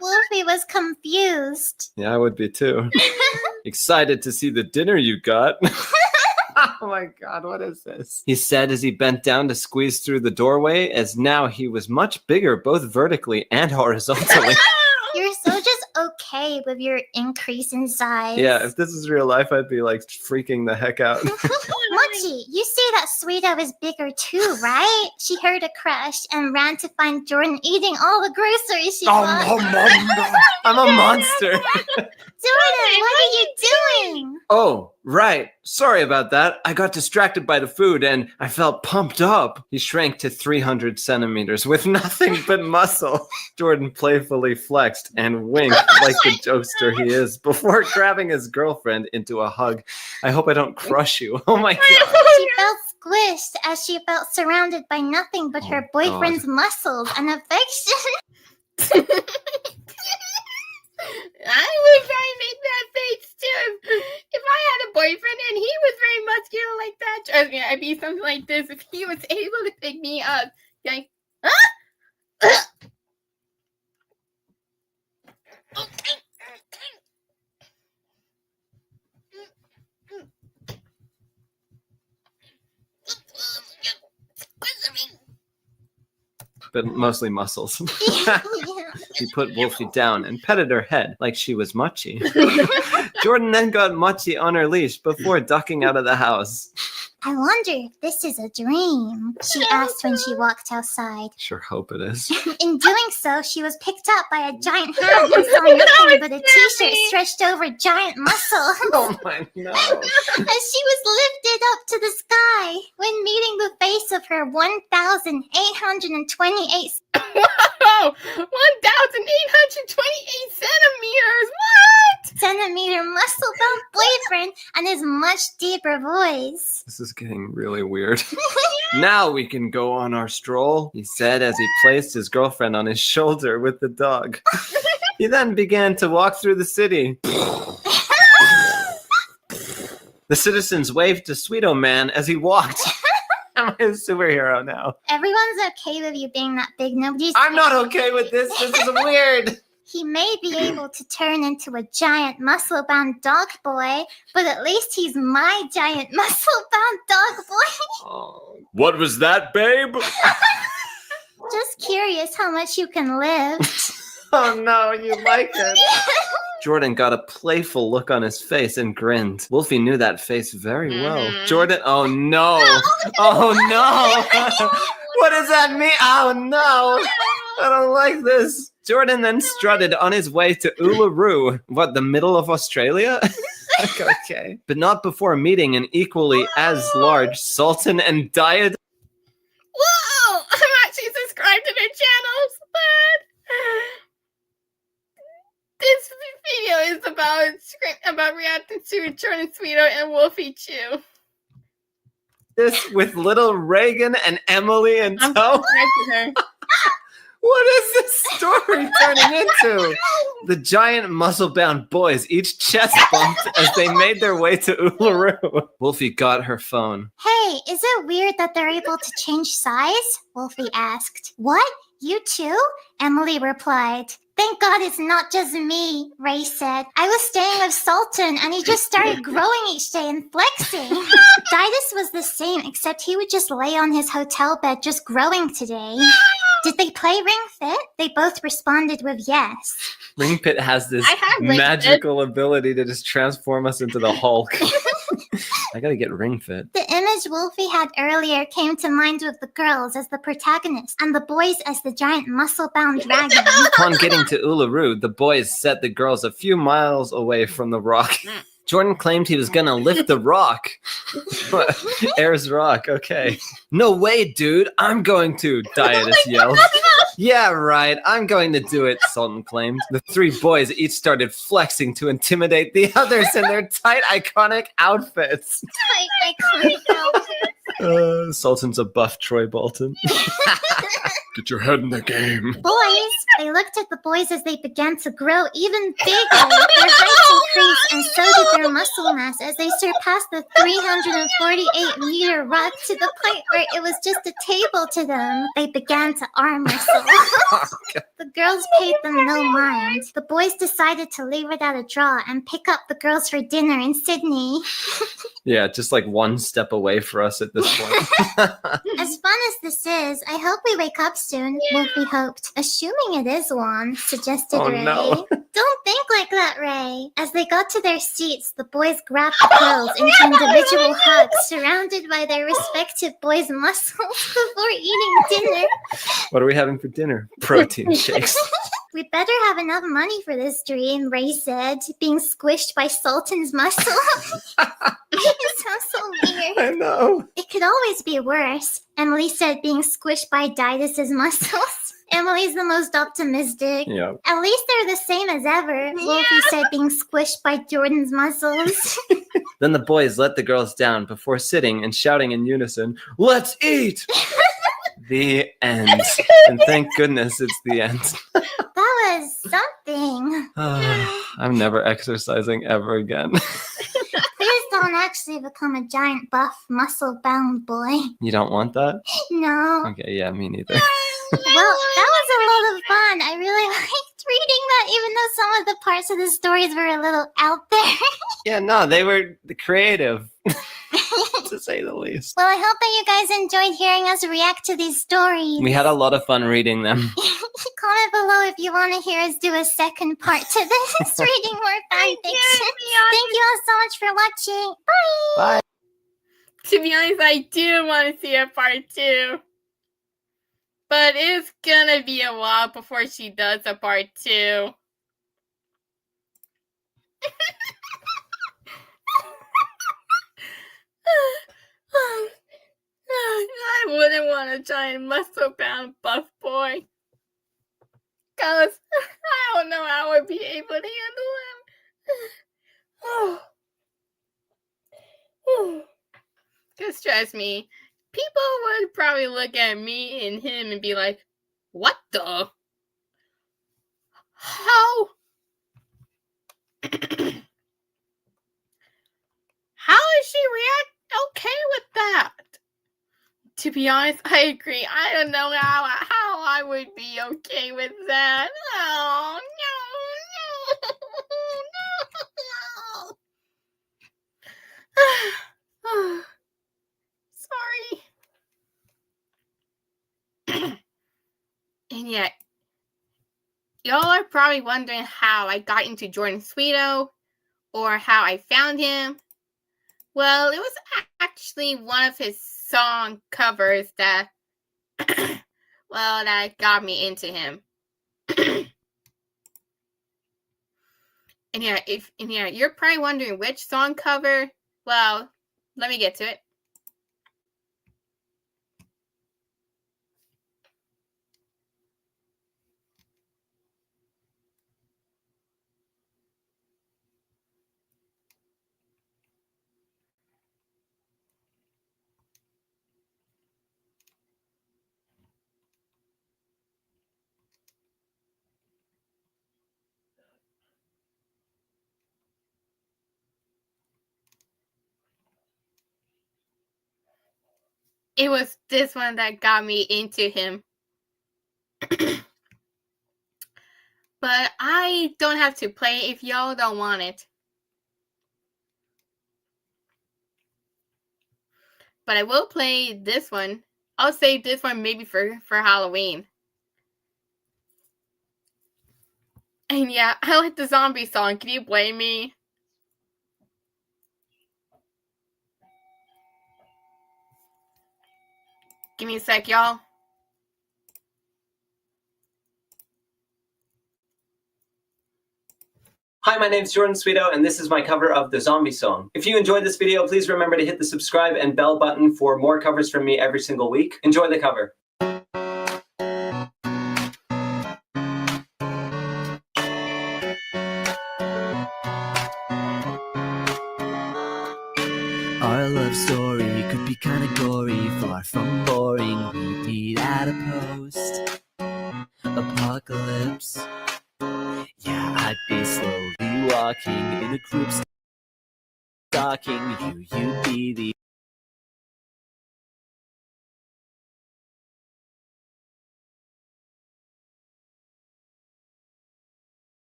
Wolfie was confused. Yeah, I would be too. Excited to see the dinner you got. Oh my god, what is this? He said as he bent down to squeeze through the doorway, as now he was much bigger both vertically and horizontally. You're so just okay with your increase in size. Yeah, if this is real life, I'd be like freaking the heck out. Mochi, you see that Sweeto is bigger too, right? She heard a crash and ran to find Jordan eating all the groceries she bought. I'm a monster. Jordan, what are you doing? Oh, right. Sorry about that. I got distracted by the food and I felt pumped up. He shrank to 300 centimeters with nothing but muscle. Jordan playfully flexed and winked like the jokester he is before grabbing his girlfriend into a hug. I hope I don't crush you. Oh my god. She felt squished as she felt surrounded by nothing but her boyfriend's muscles and affection. I would probably make that face too. If I had a boyfriend and he was very muscular like that, trust me, I'd be something like this. If he was able to pick me up, like, huh? But mostly muscles. Yeah. He put Wolfie down and petted her head like she was Mochi. Jordan then got Mochi on her leash before ducking out of the house. I wonder if this is a dream, she asked when she walked outside. Sure hope it is. In doing so, so, she was picked up by a giant hand and saw nothing but a t-shirt stretched over giant muscles. Oh my no. As she was lifted up to the sky when meeting the face of her 1,828 Whoa! 1,828 centimeters! What? centimeter muscle-bound boyfriend and his much deeper voice. This is getting really weird. Now we can go on our stroll, he said as he placed his girlfriend on his shoulder with the dog. He then began to walk through the city. The citizens waved to Sweeto Man as he walked. I'm a superhero now. Everyone's okay with you being that big. Nobody's. I'm not okay with this. This is weird. He may be able to turn into a giant muscle-bound dog boy, but at least he's my giant muscle-bound dog boy. Oh. What was that, babe? Just curious how much you can lift. Oh no, you like it. Jordan got a playful look on his face and grinned. Wolfie knew that face very well. Jordan, oh no. Oh no. What does that mean? Oh no. I don't like this. Jordan then strutted on his way to Uluru. What, the middle of Australia? Okay. But not before meeting an equally as large Sultan and Diet. Whoa! I'm actually subscribed to their channels, but this video is about reacting to Jordan Sweeto and Wolfychu. This with little Reagan and Emily and I'm Toe. subscribed to her. What is this story turning into? The giant muscle-bound boys each chest bumped as they made their way to Uluru. Wolfie got her phone. Hey, is it weird that they're able to change size? Wolfie asked. What? You too? Emily replied. Thank God it's not just me, Ray said. I was staying with Sultan and he just started growing each day and flexing. Didas was the same, except he would just lay on his hotel bed just growing today. Did they play Ring Fit? They both responded with yes. Ring Fit has this I have Ring Fit. magical ability to just transform us into the Hulk. I gotta get Ring Fit. The image Wolfie had earlier came to mind with the girls as the protagonists and the boys as the giant muscle-bound dragon. Upon getting to Uluru, the boys set the girls a few miles away from the rock. Jordan claimed he was gonna lift the rock. Air's rock, okay. No way, dude, I'm going to, Diatus yelled. Yeah, right, I'm going to do it, Sultan claimed. The three boys each started flexing to intimidate the others in their tight, iconic outfits. Iconic outfits. Sultan's a buff Troy Bolton. Get your head in the game. Boys, they looked at the boys as they began to grow even bigger. Their heights increased, and so did their muscle mass as they surpassed the 348-meter rock to the point where it was just a table to them. They began to arm wrestle. The girls paid them no mind. The boys decided to leave without a draw and pick up the girls for dinner in Sydney. Yeah, just like one step away for us at this point. As fun as this is, I hope we wake up soon, Wolfie hoped. Assuming it is one, suggested Oh, Ray. no. Don't think like that, Ray. As they got to their seats, the boys grabbed the girls into individual hugs, surrounded by their respective boys' muscles before eating dinner. What are we having for dinner? Protein shakes. We better have enough money for this dream, Ray said, being squished by Sultan's muscle. It sounds so weird. I know. It could always be worse, Emily said, being squished by Didas's muscles. Emily's the most optimistic. Yeah. At least they're the same as ever, Wolfie said, being squished by Jordan's muscles. Then the boys let the girls down before sitting and shouting in unison, "Let's eat!" The end. And thank goodness it's the end. That was something. I'm never exercising ever again. Please don't actually become a giant buff, muscle-bound boy. You don't want that? No. Okay, yeah, me neither. Well, that was a lot of fun. I really liked reading that, even though some of the parts of the stories were a little out there. Yeah, no, they were creative, to say the least. Well, I hope that you guys enjoyed hearing us react to these stories. We had a lot of fun reading them. Comment below if you want to hear us do a second part to this, reading more fan fiction. Thank you all so much for watching. Bye! Bye. To be honest, I do want to see a part 2. But it's gonna be a while before she does a part 2. I wouldn't want a giant muscle-bound buff boy. Cause I don't know how I would be able to handle him. Cause trust me, people would probably look at me and him and be like, what the? How? How is she okay with that? To be honest, I agree. I don't know how I would be okay with that. Oh, no. Sorry. And yet, y'all are probably wondering how I got into Jordan Sweeto or how I found him. Well, it was actually one of his song covers that, that got me into him. And you're probably wondering which song cover. Well, let me get to it. It was this one that got me into him. But I don't have to play if y'all don't want it. But I will play this one. I'll save this one maybe for Halloween. And yeah, I like the zombie song. Can you blame me? Give me a sec, y'all. Hi, my name's Jordan Sweeto, and this is my cover of the Zombie song. If you enjoyed this video, please remember to hit the subscribe and bell button for more covers from me every single week. Enjoy the cover. Our love story could be kinda gory, far from boring. We meet at a post-apocalypse. Yeah, I'd be slowly walking in a group stalking you. You'd be the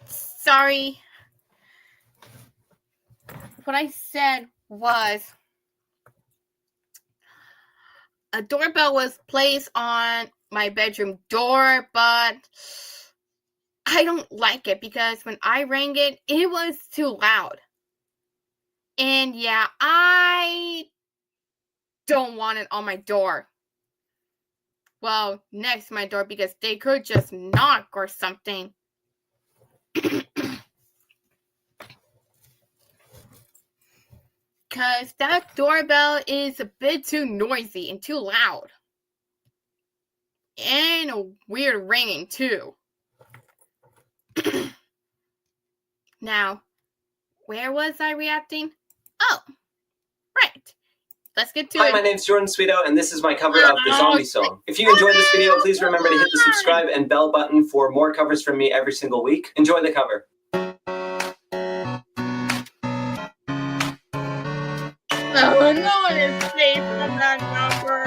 Sorry. What I said was a doorbell was placed on my bedroom door, but I don't like it because when I rang it, it was too loud. And yeah, I don't want it on my door. Well, next to my door because they could just knock or something. Because that doorbell is a bit too noisy and too loud. And a weird ringing, too. Now, where was I reacting? Oh, right. Let's get to it. Hi, my name's Jordan Sweeto, and this is my cover of the Zombie song. If you enjoyed this video, please remember to hit the subscribe and bell button for more covers from me every single week. Enjoy the cover. Oh, no one is safe from that number.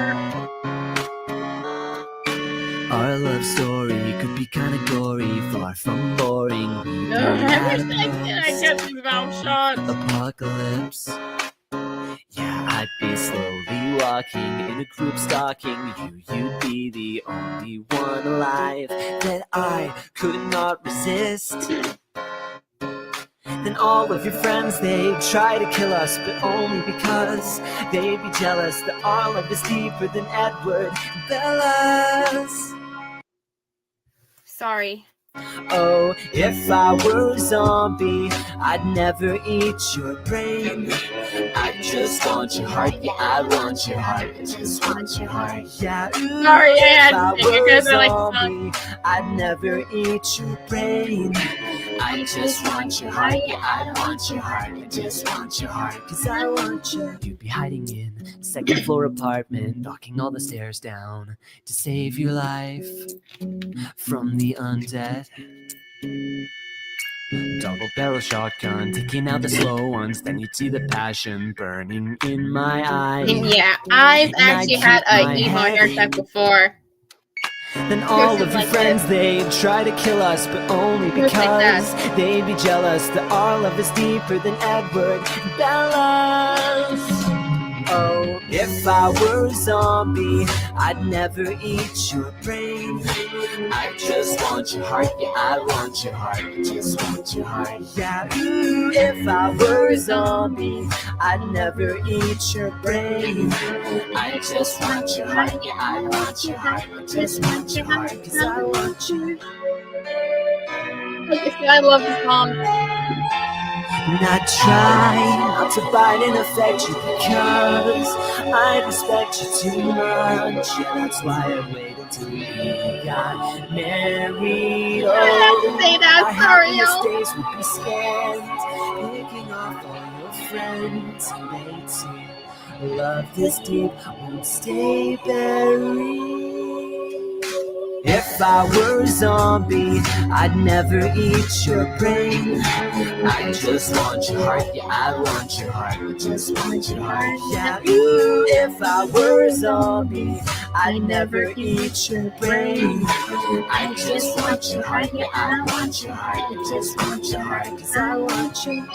Our love story could be kinda gory, far from boring. We No, meet I at wish I get these mouth shots. apocalypse. Yeah, walking in a group stalking you'd be the only one alive that I could not resist. Then all of your friends, they'd try to kill us, but only because they'd be jealous that our love is deeper than Edward and Bella's. Sorry. Oh, if I were a zombie, I'd never eat your brain. I just want your heart, yeah, I want your heart, I just want your heart, yeah. Ooh, Sorry, if I I had to sing it were a 'cause I like the song. zombie, I'd never eat your brain. I just want your heart, yeah, I want your heart, I just want your heart, 'cause I want you. You'd be hiding in a second floor apartment, knocking all the stairs down to save your life from the undead. Double barrel shotgun, taking out the slow ones. Then you'd see the passion burning in my eyes. And yeah, I've And I'd actually had keep my a emo head haircut before. Then all of your Like friends, they'd try to kill us, but only Here's like because they'd be jealous that our love is deeper than Edward and Bella's. Oh, if I were a zombie, I'd never eat your brain. I just want your heart, yeah, I want your heart, I just want your heart, yeah. Ooh, if I were a zombie, I'd never eat your brain. I just want your heart, yeah, I want your heart, I just want your heart, 'cause I want you. Like I said, I love the song. And I try not to bite and affect you because I respect you too much. Yeah, that's why I waited till we got married. I have to say that, our sorry, happiest y'all. days would be spent picking off all your friends. And they'd say, love this deep won't stay buried. If I were a zombie, I'd never eat your brain. I just want your heart, yeah, I want your heart, I just want your heart, yeah. Ooh, if I were a zombie, I'd never eat your brain. I just want your heart, yeah, I want your heart, I just want your heart, 'cause I want you.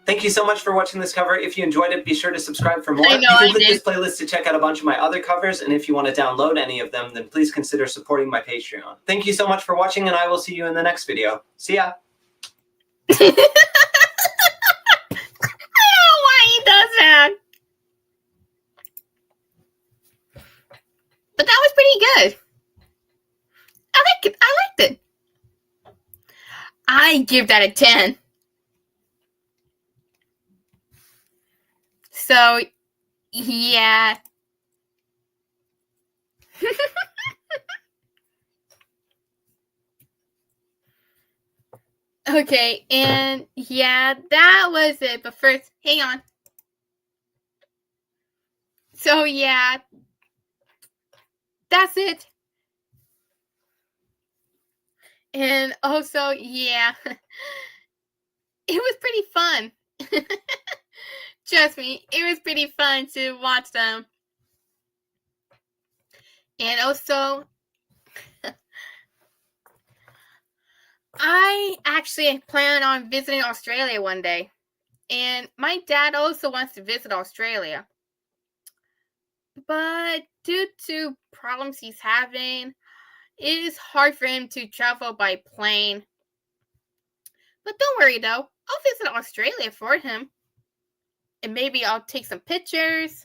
Thank you so much for watching this cover. If you enjoyed it, be sure to subscribe for more. I know, You can I click did. this playlist to check out a bunch of my other covers, and if you want to download any of them, then please consider supporting my Patreon. Thank you so much for watching, and I will see you in the next video. See ya! I don't know why he does that. But that was pretty good. I like it. I liked it. I give that a 10. So, yeah. Okay, and yeah, that was it. But first, hang on. So, yeah. That's it. And also, yeah. It was pretty fun. Trust me, it was pretty fun to watch them. And also, I actually plan on visiting Australia one day. And my dad also wants to visit Australia. But due to problems he's having, it is hard for him to travel by plane. But don't worry though, I'll visit Australia for him. And maybe I'll take some pictures.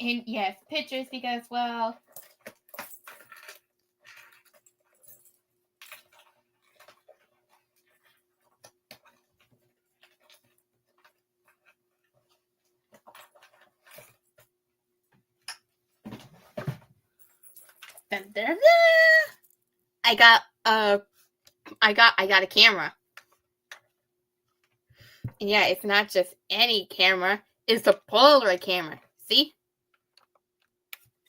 And yes, pictures because, well, I got a camera. And yeah, it's not just any camera, it's a Polaroid camera. See?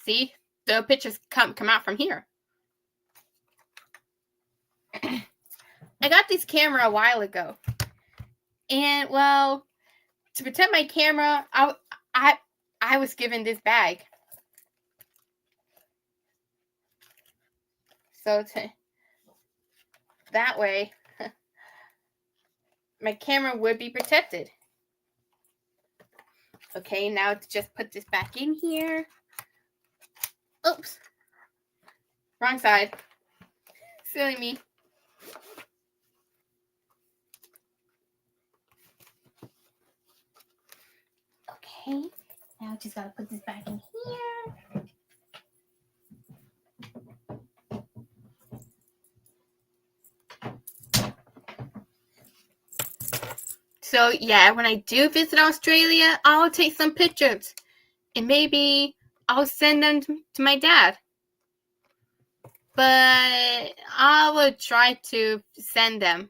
See? The pictures come out from here. I got this camera a while ago. And well, to protect my camera, I was given this bag. that way my camera would be protected. Okay, now to just put this back in here. Oops. Wrong side. Silly me. Okay, now just gotta put this back in here. So yeah, when I do visit Australia, I'll take some pictures. And maybe I'll send them to my dad. But I will try to send them.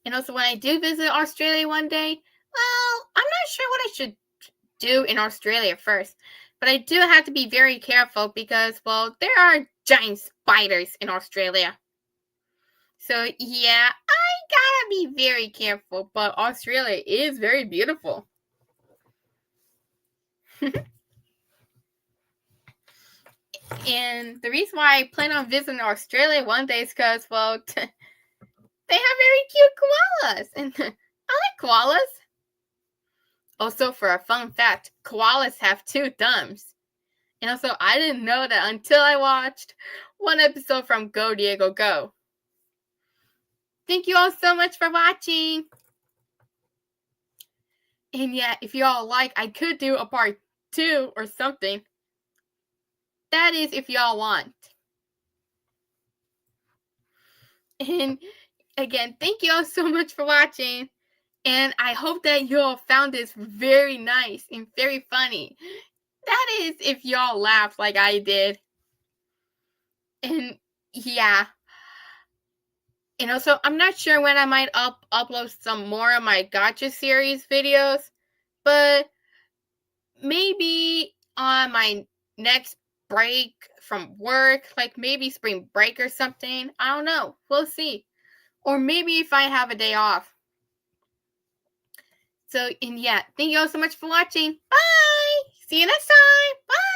And also when I do visit Australia one day, well, I'm not sure what I should do in Australia first. But I do have to be very careful because, well, there are giant spiders in Australia. So yeah, I gotta be very careful. But Australia is very beautiful. And the reason why I plan on visiting Australia one day is because, well, they have very cute koalas. And I like koalas. Also, for a fun fact, koalas have 2 thumbs. And also, I didn't know that until I watched one episode from Go Diego Go. Thank you all so much for watching. And yeah, if you all like, I could do a part 2 or something. That is if y'all want. And again, thank you all so much for watching. And I hope that you all found this very nice and very funny. That is if y'all laughed like I did. And yeah. And also, I'm not sure when I might upload some more of my Gotcha series videos. But maybe on my next break from work, like maybe spring break or something. I don't know. We'll see. Or maybe if I have a day off. So, and yeah, thank you all so much for watching. Bye! See you next time! Bye!